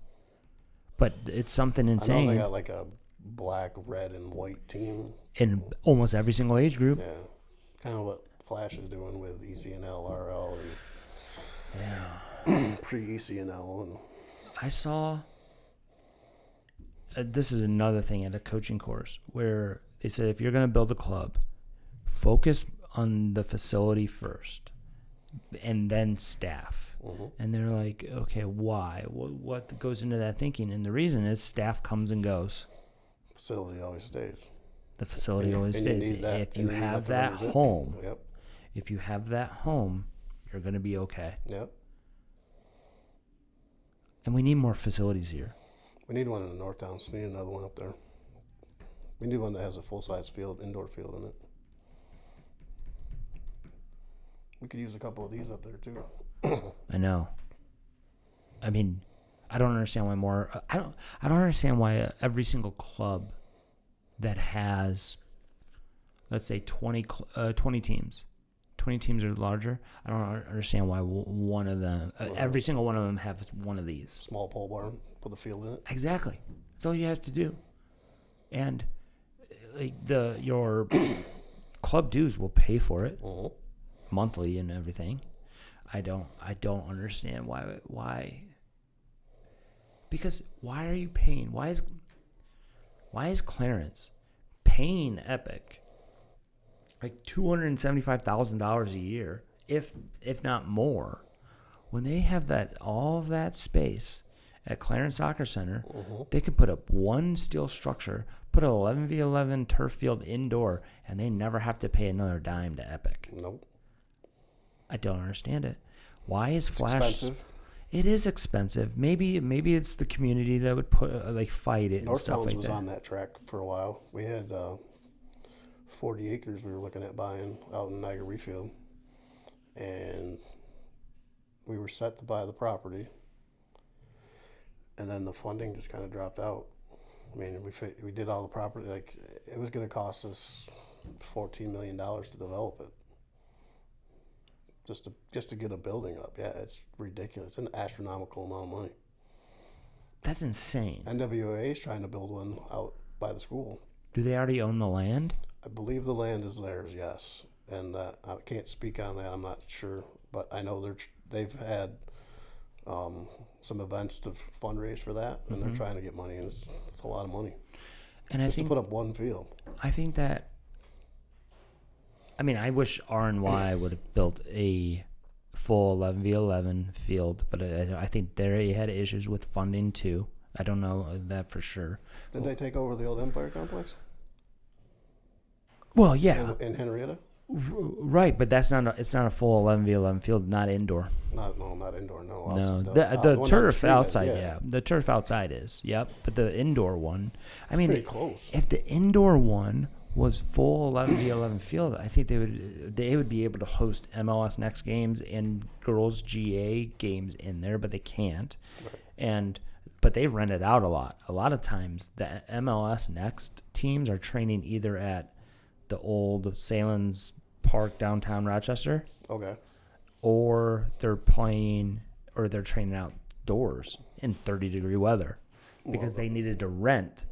But it's something insane. I know they got like a black, red, and white team. In almost every single age group. Yeah. Kind of what Flash is doing with ECNL, RL, and pre-ECNL. And I saw... this is another thing at a coaching course where they said if you're going to build a club, focus on the facility first and then staff. Mm-hmm. And they're like, okay, why? What goes into that thinking? And the reason is staff comes and goes. Facility always stays. The facility always And you stays. need that- If and you you need have that that to run it. home, Yep. if you have that home, you're going to be okay. Yep. And we need more facilities here. We need one in the North Towns. We need another one up there. We need one that has a full-size field, indoor field in it. We could use a couple of these up there too. I know. I mean, I don't understand why more. I don't understand why every single club that has, let's say 20 teams, 20 teams or larger. I don't understand why one of them, every single one of them, has one of these. Small pole barn, put the field in it. Exactly. That's all you have to do. And like your club dues will pay for it monthly and everything. I don't understand why. Because why are you paying? Why is Clarence paying Epic like $275,000 a year, if not more, when they have all of that space at Clarence Soccer Center? They can put up one steel structure, put an 11v11 turf field indoor, and they never have to pay another dime to Epic. Nope. I don't understand it. Why is Flash Expensive. It is expensive. Maybe it's the community that would fight it and North stuff Towns like was that. on that track for a while. We had 40 acres we were looking at buying out in Niagara Refield, and we were set to buy the property, and then the funding just kind of dropped out. I mean, we did all the property. Like, it was going to cost us $14 million to develop it. Just to get a building up. Yeah, it's ridiculous. It's an astronomical amount of money. That's insane. NWA is trying to build one out by the school. Do they already own the land? I believe the land is theirs, yes. And I can't speak on that. I'm not sure, but I know they've had some events to fundraise for that, and they're trying to get money, and it's a lot of money. And just to put up one field. I think that. I mean, I wish R&Y would have built a full 11v11 field, but I think they had issues with funding too. I don't know that for sure. Did they take over the old Empire Complex? Well, yeah, In Henrietta? right, but it's not a full 11v11 field, not indoor. Not indoor. No, No, outside. the one turf street, outside, yeah, the turf outside is, yep, but the indoor one, I mean, pretty close. If the indoor one was full 11v11 field, I think they would be able to host MLS Next games and girls GA games in there, but they can't. Right. But they rent it out a lot. A lot of times the MLS Next teams are training either at the old Salins Park downtown Rochester. Okay. Or they're training outdoors in 30-degree weather because they need to rent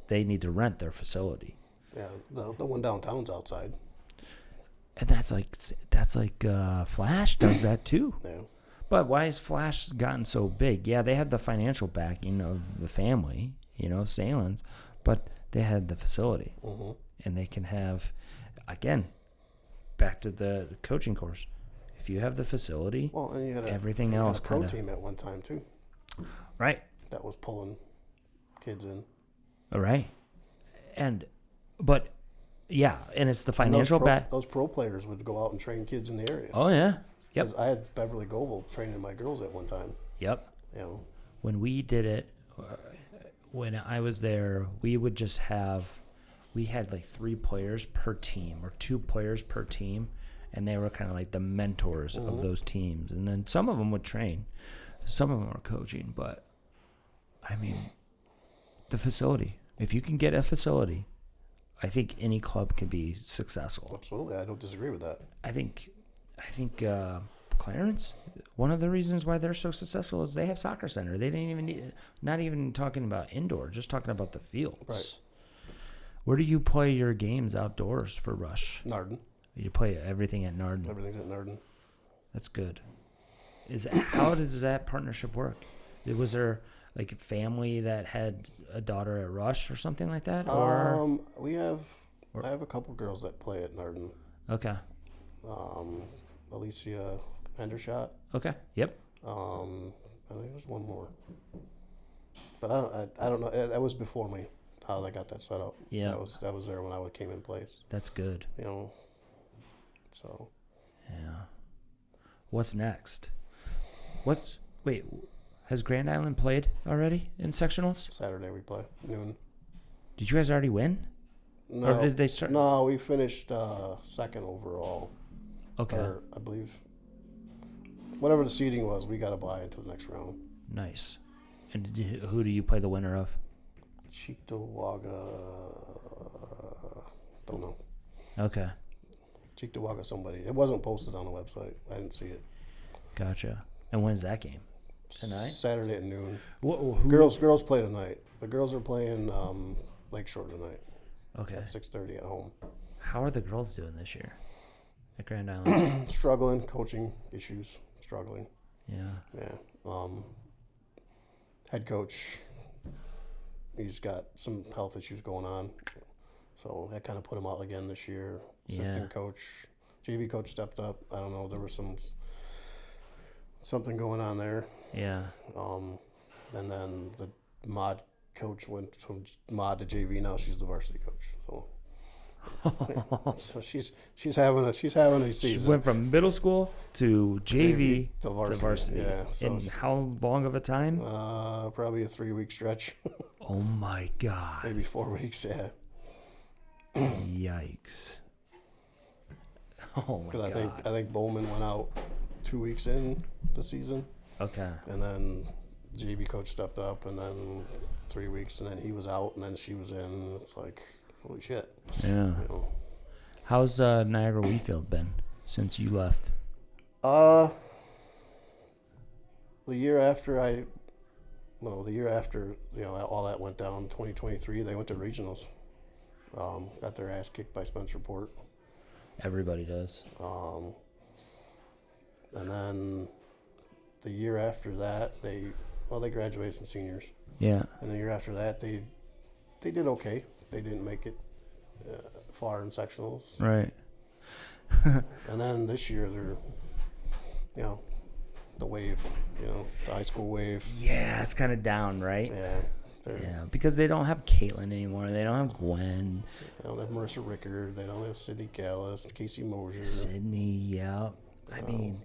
their facility. Yeah, the one downtown's outside. And that's like Flash does that too. Yeah. But why has Flash gotten so big? Yeah, they had the financial backing of the family, Salins, but they had the facility. And they can have, again, back to the coaching course. If you have the facility, and you had everything else had a pro team at one time too. Right. That was pulling kids in. All right. But yeah, and it's the financial back. Those pro players would go out and train kids in the area. Oh yeah. Yep. I had Beverly Goebel training my girls at one time. Yep. When we did it, when I was there, we had like 3 players per team or 2 players per team, and they were kind of like the mentors of those teams. And then some of them would train, some of them were coaching. But I mean, the facility. If you can get a facility, I think any club can be successful. Absolutely, I don't disagree with that. I think Clarence, one of the reasons why they're so successful is they have soccer center. They didn't even need, not even talking about indoor, just talking about the fields. Right. Where do you play your games outdoors for Rush? Narden. You play everything at Narden. Everything's at Narden. That's good. How does that partnership work? Was there like a family that had a daughter at Rush or something like that? Or I have a couple girls that play at Narden. Okay. Alicia Hendershot. Okay. Yep. I think there's one more, but I don't know. That was before my how they got that set up. Yeah. That was there when I came in place. That's good. You know. So. Yeah. What's next? Wait, has Grand Island played already in sectionals? Saturday we play noon. Did you guys already win? No, or did they start? No, we finished second overall. Okay. Or, I believe, whatever the seeding was, we got to buy into the next round. Nice. And who do you play the winner of? Cheektowaga. Don't know. Okay. Cheektowaga somebody. It wasn't posted on the website. I didn't see it. Gotcha. And when's that game? Tonight? Saturday at noon. Who? Girls play tonight. The girls are playing Lakeshore tonight. Okay. At 6:30 at home. How are the girls doing this year at Grand Island? Struggling. Coaching issues. Struggling. Yeah. Yeah. Head coach, he's got some health issues going on. So that kind of put him out again this year. Assistant coach, JV coach stepped up. I don't know. There was something going on there. Yeah. And then the mod coach went from mod to JV. Now she's the varsity coach. So, yeah. So she's having a season. She went from middle school to JV to varsity. Yeah. So in how long of a time? Probably a 3-week stretch. Oh my God. Maybe 4 weeks. Yeah. Yikes. Oh my God. Because I think Bowman went out 2 weeks in the season. Okay. And then JV coach stepped up, and then 3 weeks, and then he was out, and then she was in. It's like, holy shit. Yeah. You know. How's Niagara Wheatfield been since you left? The year after all that went down, 2023, they went to regionals. Got their ass kicked by Spencerport. Everybody does. And then the year after that, they graduated some seniors. Yeah. And the year after that, they did okay. They didn't make it far in sectionals. Right. And then this year, they're, the wave, the high school wave. Yeah, it's kind of down, right? Yeah. Yeah, because they don't have Caitlin anymore. They don't have Gwen. They don't have Marissa Rickard. They don't have Sydney Callis, Casey Mosier. Sydney, yeah. I mean,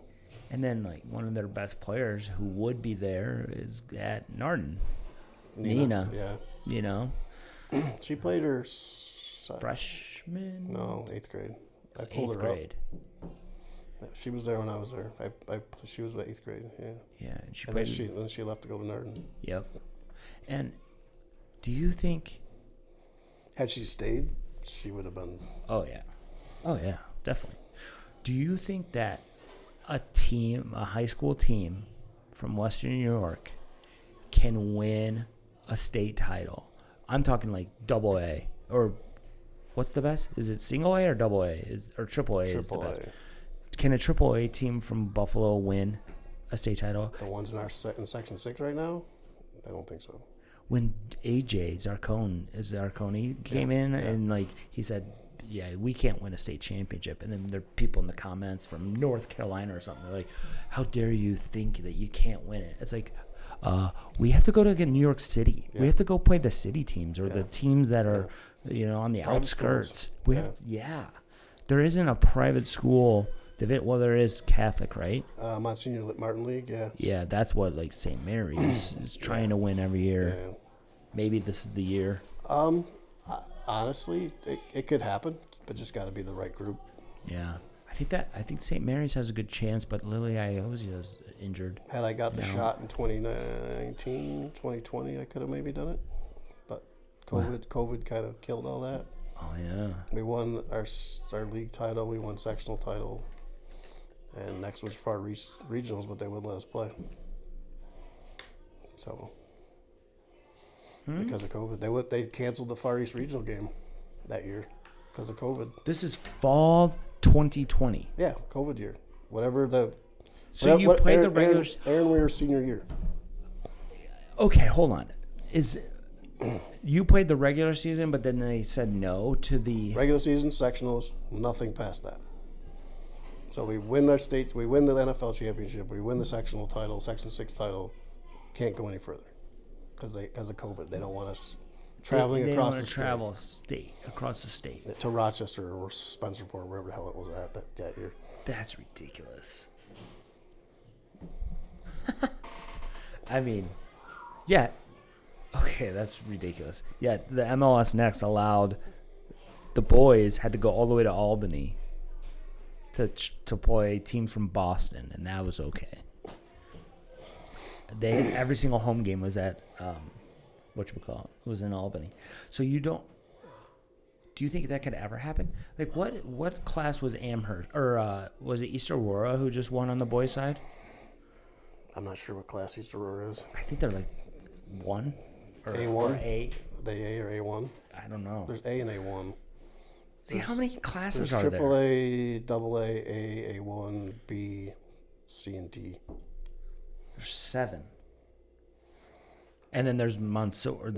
and then like one of their best players who would be there is at Narden. Nina. Yeah. She played her freshman? No, 8th grade. I pulled her up. 8th grade. She was there when I was there. She was 8th grade, yeah. Yeah, and then she left to go to Narden. Yep. And do you think... Had she stayed, she would have been... Oh, yeah, definitely. Do you think that a high school team from Western New York can win a state title? I'm talking like double A, or what's the best? Is it single A or double A? Or triple A is the best? Can a triple A team from Buffalo win a state title? The ones in Section 6 right now? I don't think so. When AJ Zarconi came in and like he said, yeah, we can't win a state championship. And then there are people in the comments from North Carolina or something. They're like, how dare you think that you can't win it? It's like, we have to go to New York City. Yeah. We have to go play the city teams or the teams that are, on the private outskirts. Schools. There isn't a private school. Well, there is Catholic, right? Monsignor Martin League, yeah. Yeah, that's what like St. Mary's is trying to win every year. Yeah. Maybe this is the year. Honestly, it could happen, but just got to be the right group. Yeah, I think St. Mary's has a good chance, but Lily Iozzi is injured. Had I got the shot in 2019, 2020, I could have maybe done it, but COVID kind of killed all that. Oh yeah. We won our league title. We won sectional title. And next was Far East Regionals, but they wouldn't let us play. So, because of COVID, they canceled the Far East Regional game that year because of COVID. This is fall 2020. Yeah, COVID year. Whatever the. So you played the regular. Aaron Weir's senior year. Okay, hold on. You played the regular season, but then they said no to the regular season sectionals. Nothing past that. So we win our states, we win the NFL championship, we win the sectional title, Section 6 title, can't go any further because of COVID. They don't want us traveling they across don't the travel across the state. state to Rochester or Spencerport, wherever the hell it was at that year. That's ridiculous. I mean, yeah. Okay, that's ridiculous. Yeah, the MLS Next allowed the boys had to go all the way to Albany to play a team from Boston, and that was okay. They had, every single home game was at whatchamacallit, was in Albany. So do you think that could ever happen? Like, what class was Amherst, or was it East Aurora who just won on the boys' side? I'm not sure what class East Aurora is. I think they're like 1 or A1? or A. The A or A1? I don't know. There's A and A1. See, how many classes There's are there? AAA, AA, A1, B, C, and D. There's 7. And then there's Monsignor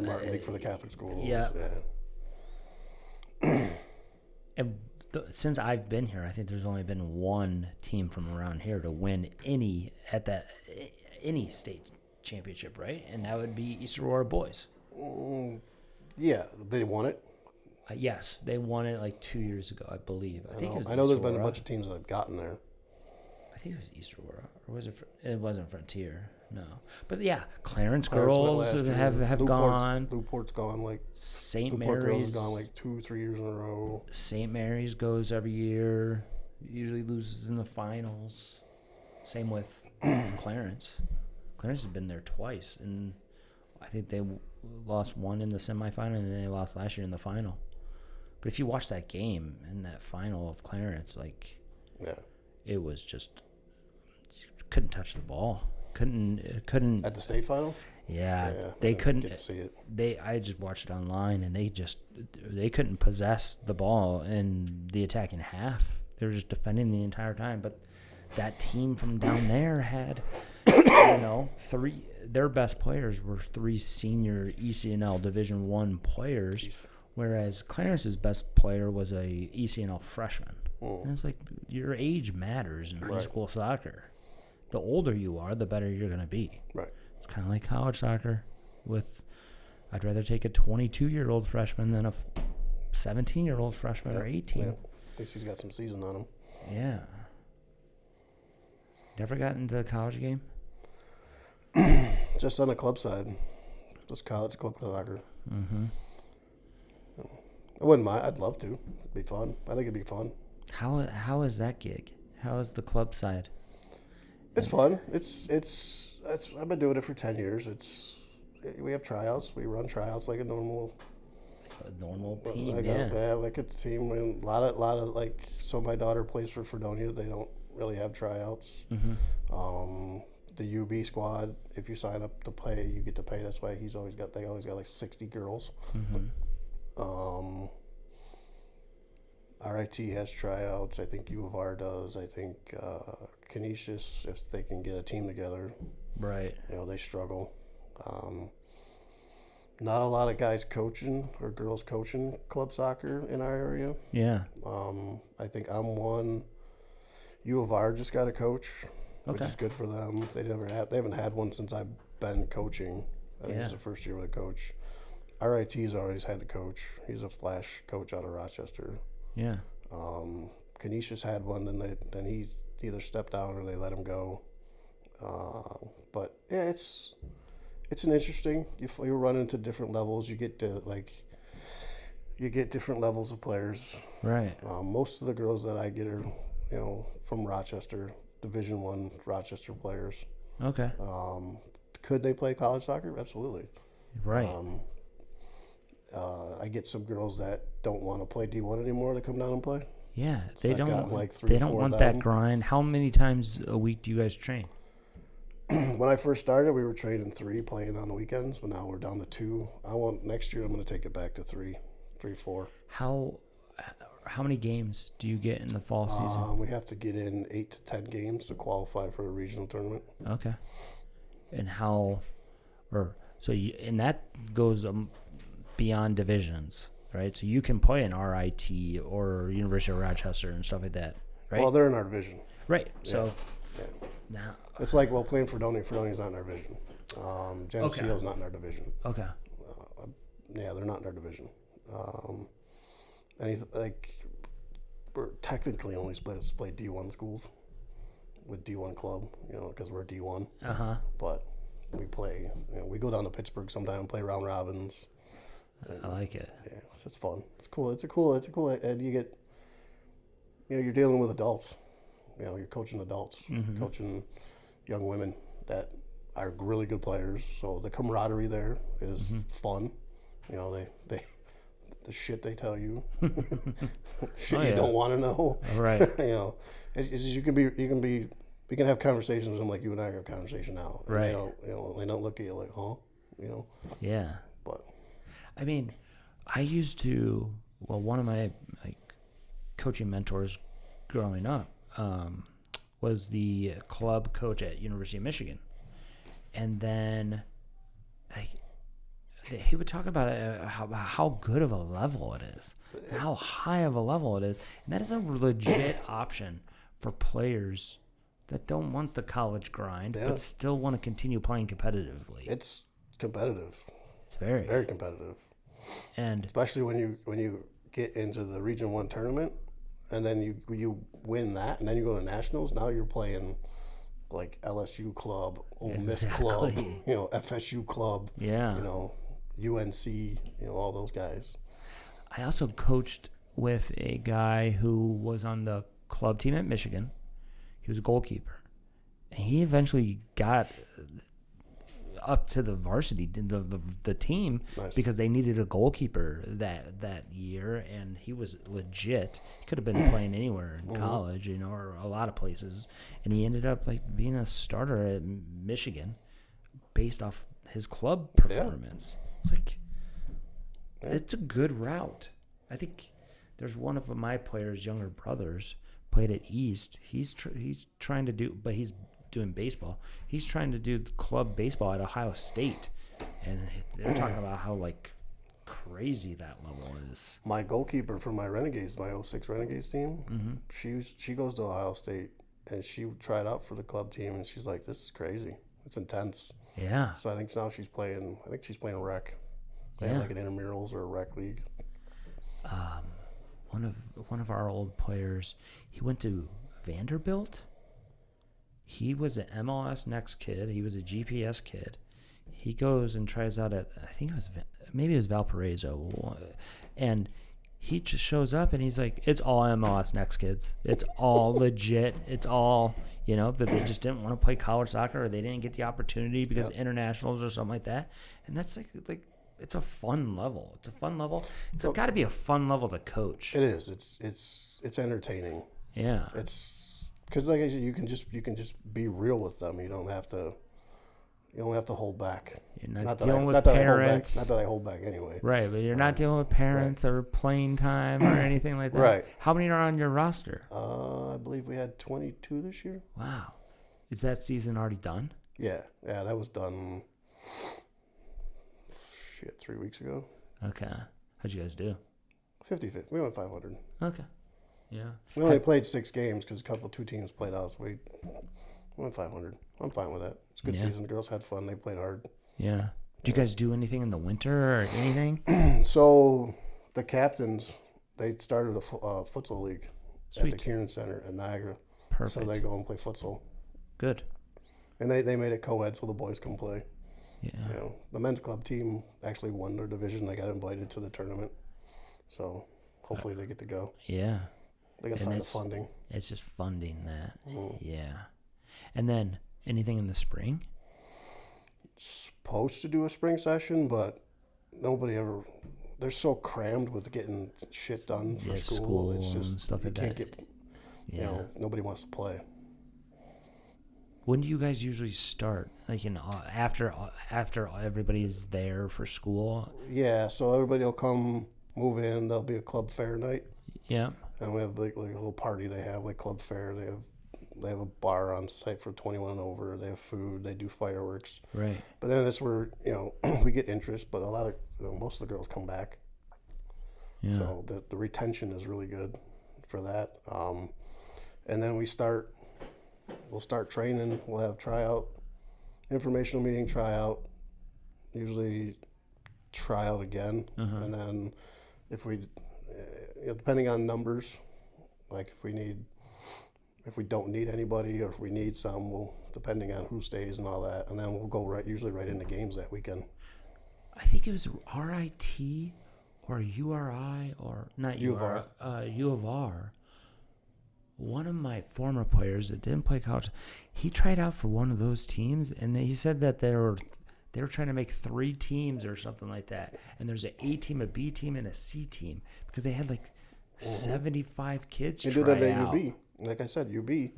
Martin League for the Catholic schools. Yeah. Yeah. And since I've been here, I think there's only been one team from around here to win any state championship, right? And that would be East Aurora boys. Yeah, they won it. Yes, they won it like 2 years ago, I believe. I know there's been a bunch of teams that have gotten there. I think it was East Aurora, or was it? It wasn't Frontier, no. But yeah, Clarence girls have gone. Newport's gone like. St. Newport girls has Mary's gone like 2-3 years in a row. St. Mary's goes every year. Usually loses in the finals. Same with Clarence. Clarence has been there twice, and I think they lost one in the semifinal, and then they lost last year in the final. But if you watch that game in that final of Clarence, like, yeah, it was just couldn't touch the ball. Couldn't at the state final. Yeah, they couldn't get to see it. I just watched it online, and they couldn't possess the ball in the attacking half. They were just defending the entire time. But that team from down there had, their best players were 3 senior ECNL Division I players, whereas Clarence's best player was a ECNL freshman. And it's like, your age matters in high school soccer. The older you are, the better you're going to be. Right. It's kind of like college soccer. I'd rather take a 22-year-old freshman than a 17-year-old freshman or 18. Yeah. At least he's got some season on him. Yeah. Never got into a college game? Just on the club side. Just college club soccer. Mm-hmm. I wouldn't mind. I'd love to. It'd be fun. I think it'd be fun. How is that gig? How is the club side? It's fun. It's I've been doing it for 10 years. We have tryouts. We run tryouts like a normal Team, like a team. And a lot of like, so my daughter plays for Fredonia. They don't really have tryouts. Mm-hmm. The UB squad, if you sign up to play, you get to pay. That's why they always got like 60 girls. Mm-hmm. RIT has tryouts. I think U of R does. I think Canisius, if they can get a team together, right? They struggle. Not a lot of guys coaching or girls coaching club soccer in our area. Yeah. I think I'm one. U of R just got a coach, which is good for them. They haven't had one since I've been coaching. I think it's the first year with a coach. RIT's always had a coach. He's a flash coach out of Rochester. Yeah. Canisius had one, then he either stepped down or they let him go. But yeah, it's an interesting. You run into different levels. You get different levels of players. Right. Most of the girls that I get are, from Rochester, Division I Rochester players. Okay. Could they play college soccer? Absolutely. Right. I get some girls that don't want to play D1 anymore to come down and play. Yeah, So they I've don't. gotten like 3 They or don't 4 want of that them. grind. How many times a week do you guys train? When I first started, we were training 3, playing on the weekends, but now we're down to 2. Next year I'm going to take it back to 3, 4. How many games do you get in the fall season? We have to get in 8 to 10 games to qualify for a regional tournament. Okay. And and that goes beyond divisions, right? So you can play in RIT or University of Rochester and stuff like that, right? Well, they're in our division. Right. So Yeah. now, It's like, playing Fredonia. Fredonia's not in our division. Geneseo's not in our division. okay. Yeah, they're not in our division. Like we're technically only supposed to play D1 schools with D1 club, because we're D1. But we play. We go down to Pittsburgh sometime and play round robins. I like it. Yeah, so it's fun. It's cool. And you get, you're dealing with adults. You're coaching adults, coaching young women that are really good players. So the camaraderie there is fun. They the shit they tell you, shit you don't want to know. Right. You can have conversations with them like you and I have conversation now. And right. They don't look at you like, huh? Yeah. But I mean, I used to. Well, one of my coaching mentors growing up was the club coach at University of Michigan, and then he would talk about how good of a level it is, how high of a level it is, and that is a legit option for players that don't want the college grind but still want to continue playing competitively. It's competitive. It's very, very competitive, and especially when you get into the Region 1 tournament, and then you win that, and then you go to nationals. Now you're playing like LSU club, Ole Miss club, FSU club, UNC, all those guys. I also coached with a guy who was on the club team at Michigan. He was a goalkeeper, and he eventually got up to the varsity, the team, nice. Because they needed a goalkeeper that year, and he was legit. He could have been playing anywhere in college, or a lot of places, and he ended up being a starter at Michigan based off his club performance. It's a good route. I think there's one of my players' younger brothers played at East. He's trying to do, but he's doing baseball. He's trying to do club baseball at Ohio State, and they're talking about how crazy that level is. My goalkeeper for my Renegades, my 06 Renegades team, she goes to Ohio State, and she tried out for the club team, and she's like, "This is crazy. It's intense." Yeah. So I think now she's playing. I think she's playing a rec. They have an intramurals or a rec league. One of our old players, he went to Vanderbilt. He was an MLS Next kid. He was a GPS kid. He goes and tries out at, I think it was Valparaiso, and he just shows up and he's like, "It's all MLS Next kids. It's all legit. It's all but they just didn't want to play college soccer, or they didn't get the opportunity because of internationals or something like that." And that's like it's a fun level. It's a fun level. It's got to be a fun level to coach. It is. It's entertaining. Yeah. It's because, like I said, you can just be real with them. You don't have to hold back. You're not dealing with parents. Not that I hold back anyway. Right, but you're not dealing with parents or playing time or anything like that. Right. How many are on your roster? I believe we had 22 this year. Wow. Is that season already done? Yeah, that was done 3 weeks ago. Okay. How'd you guys do? 50-50. We went 500. Okay. Yeah. We only played 6 games because two teams played us. We went 500. I'm fine with that. It's a good season. The girls had fun. They played hard. Yeah. Do you guys do anything in the winter or anything? So the captains, they started a futsal league at the Kieran Center in Niagara. Perfect. So they go and play futsal. Good. And they made it co-ed so the boys can play. Yeah. The men's club team actually won their division. They got invited to the tournament. So hopefully they get to go. Yeah. They got to find the funding. It's just funding that. Yeah. And then anything in the spring? Supposed to do a spring session, but nobody ever. They're so crammed with getting shit done for school. It's just stuff like that. Nobody wants to play. When do you guys usually start? After everybody's there for school? Yeah, so everybody will come, move in. There'll be a club fair night. Yeah. And we have like a little party they have, like club fair. They have a bar on site for 21 and over. They have food. They do fireworks. Right. But then that's where we get interest. But a lot of most of the girls come back. Yeah. So the retention is really good for that. And then we'll start training. We'll have tryout, informational meeting, tryout. Usually try out again, and then if we, depending on numbers, like if we don't need anybody or if we need some, we'll, depending on who stays and all that, and then we'll go usually right into games that weekend. I think it was RIT or URI or not U of R. U of R. One of my former players that didn't play college, he tried out for one of those teams, and he said that they were trying to make 3 teams or something like that. And there's an A team, a B team, and a C team because they had like 75 kids They try did that at out. UB. Like I said, UB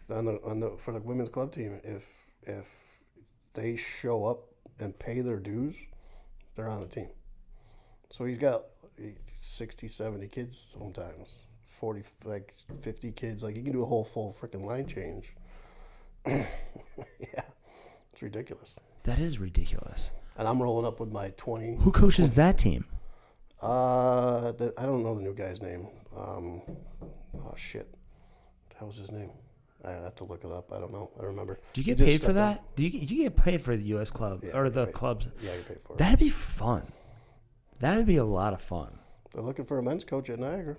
for the women's club team, if they show up and pay their dues, they're on the team. So he's got 60, 70 kids sometimes, 40, like 50 kids. Like, he can do a whole full freaking line change. Yeah, it's ridiculous. That is ridiculous. And I'm rolling up with my 20. Who coaches that team? I don't know the new guy's name. Oh, shit. What was his name? I have to look it up. I don't know. I don't remember. Do you get paid for that? Do you get paid for the U.S. club or the clubs? Yeah, I get paid for it. That'd be fun. That'd be a lot of fun. They're looking for a men's coach at Niagara.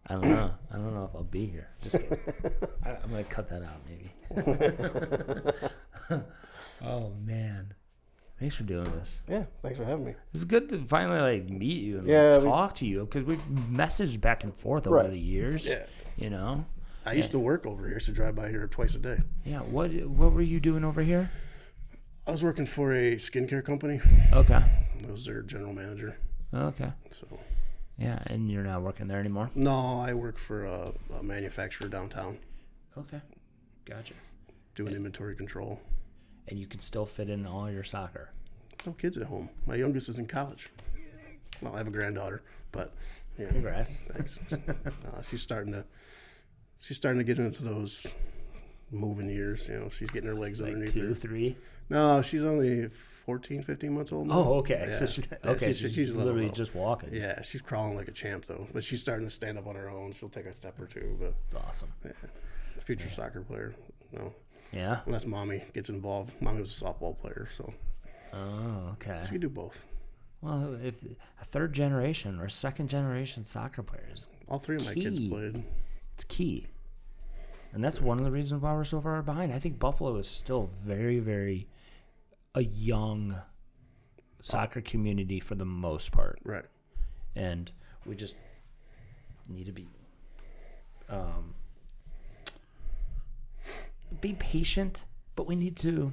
I don't know. I don't know if I'll be here. Just kidding. I'm going to cut that out maybe. Oh, man. Thanks for doing this. Yeah, thanks for having me. It's good to finally like meet you and talk to you because we've messaged back and forth over the years. Yeah. You know? I used to work over here, so drive by here twice a day. Yeah. What were you doing over here? I was working for a skincare company. Okay. I was their general manager. Okay. So. Yeah, and you're not working there anymore? No, I work for a manufacturer downtown. Okay. Gotcha. Doing inventory control. And you can still fit in all your soccer? No kids at home. My youngest is in college. Well, I have a granddaughter, but yeah. Congrats. Thanks. She's starting to get into those moving years. You know, she's getting her legs like underneath 2, her. 3? No, she's only 14, 15 months old now. Oh, okay. Yeah. So she's literally just walking. Yeah, she's crawling like a champ, though. But she's starting to stand up on her own. She'll take a step or two. But it's awesome. Yeah, future soccer player. No. Yeah? Unless Mommy gets involved. Mommy was a softball player, so. Oh, okay. She can do both. Well, if a third generation or second generation soccer players. All 3 of my kids played. It's key. And that's one of the reasons why we're so far behind. I think Buffalo is still very, very a young soccer community for the most part. Right. And we just need to be patient, but we need to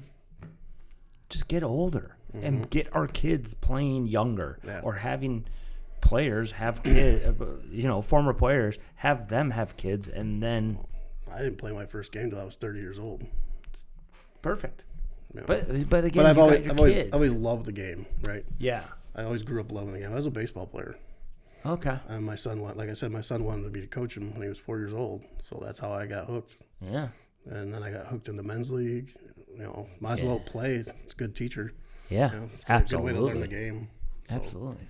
just get older and get our kids playing younger or having players have kids, former players, have them have kids, and then... I didn't play my first game until I was 30 years old. Perfect. Yeah. But again, I've always loved the game, right? Yeah. I always grew up loving the game. I was a baseball player. Okay. And my son, like I said, my son wanted me to coach him when he was 4 years old. So that's how I got hooked. Yeah. And then I got hooked in the men's league. You know, might as well play. It's a good teacher. Yeah, it's absolutely. a good way to learn the game. So. Absolutely.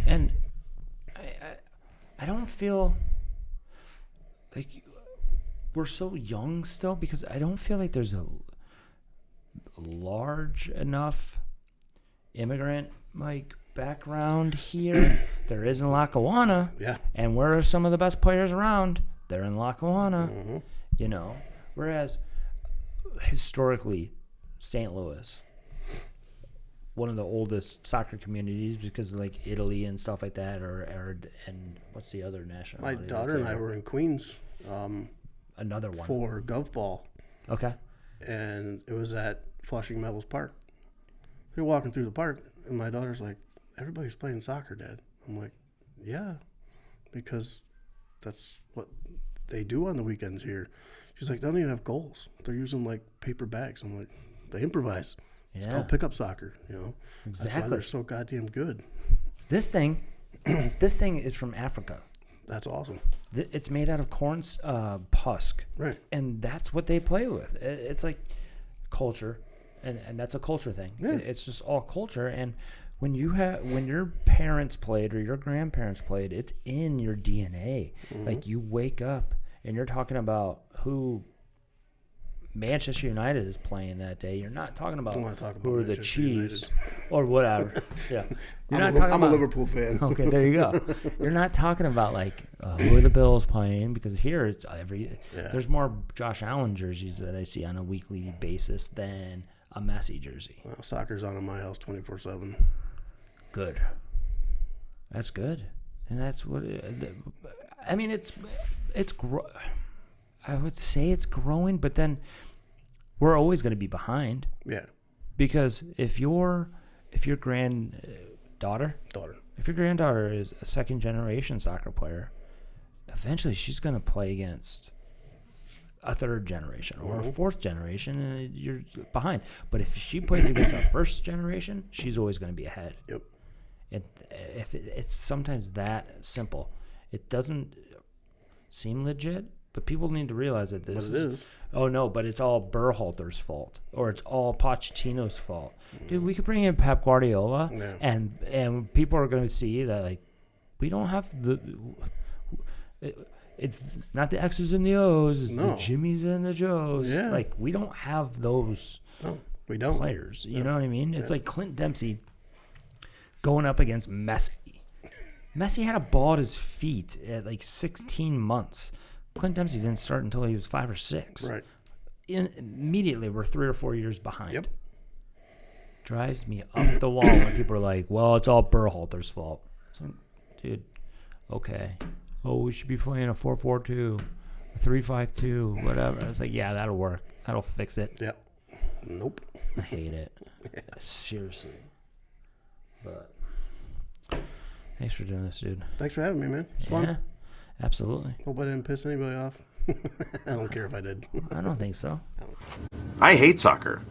And I don't feel like we're so young still because I don't feel like there's a large enough immigrant background here. There is in Lackawanna. Yeah. And where are some of the best players around? They're in Lackawanna. Mm-hmm. Whereas historically, St. Louis, one of the oldest soccer communities because Italy and stuff like that, and what's the other national? My daughter and I were in Queens. Another one for Gov Ball. Okay. And it was at Flushing Meadows Park. They're walking through the park, and my daughter's like, "Everybody's playing soccer, Dad." I'm like, "Yeah, because that's what they do on the weekends here." She's like, "They don't even have goals. They're using paper bags." I'm like, "They improvise. It's called pickup soccer, Exactly. That's why they're so goddamn good." This thing is from Africa. That's awesome. It's made out of corn husk. Right. And that's what they play with. It's like culture, and that's a culture thing. Yeah. It's just all culture. And when your parents played or your grandparents played, it's in your DNA. Mm-hmm. You wake up and you're talking about who Manchester United is playing that day, you're not talking about who are the Manchester Chiefs United. or whatever. Yeah, you're not I'm talking a about Liverpool fan. Okay, there you go. You're not talking about like who are the Bills playing, because here it's there's more Josh Allen jerseys that I see on a weekly basis than a Messi jersey. Well, soccer's on in my house 24/7. Good. That's good, and that's what I mean. It's I would say it's growing, but then we're always going to be behind. Yeah. Because if your granddaughter, if your granddaughter is a second generation soccer player, eventually she's going to play against a third generation or a fourth generation, and you're behind. But if she plays against a first generation, she's always going to be ahead. Yep. It's sometimes that simple. It doesn't seem legit, but people need to realize that this is. Oh no, but it's all Berhalter's fault, or it's all Pochettino's fault. Dude, we could bring in Pep Guardiola, and people are going to see that like we don't have it's not the X's and the O's, it's the Jimmys and the Joes. Yeah. Like we don't have those. No, we don't. Players. You know what I mean? It's like Clint Dempsey going up against Messi. Messi had a ball at his feet at like 16 months. Clint Dempsey didn't start until he was 5 or 6. Right. Immediately, we're 3 or 4 years behind. Yep. Drives me up the wall when people are like, well, it's all Berhalter's fault. It's like, dude, okay. Oh, we should be playing a 4-4-2, a 3-5-2, whatever. I was like, yeah, that'll work. That'll fix it. Yep. Nope. I hate it. Seriously. But thanks for doing this, dude. Thanks for having me, man. It's fun. Yeah, absolutely. Hope I didn't piss anybody off. I don't care if I did. I don't think so. I hate soccer.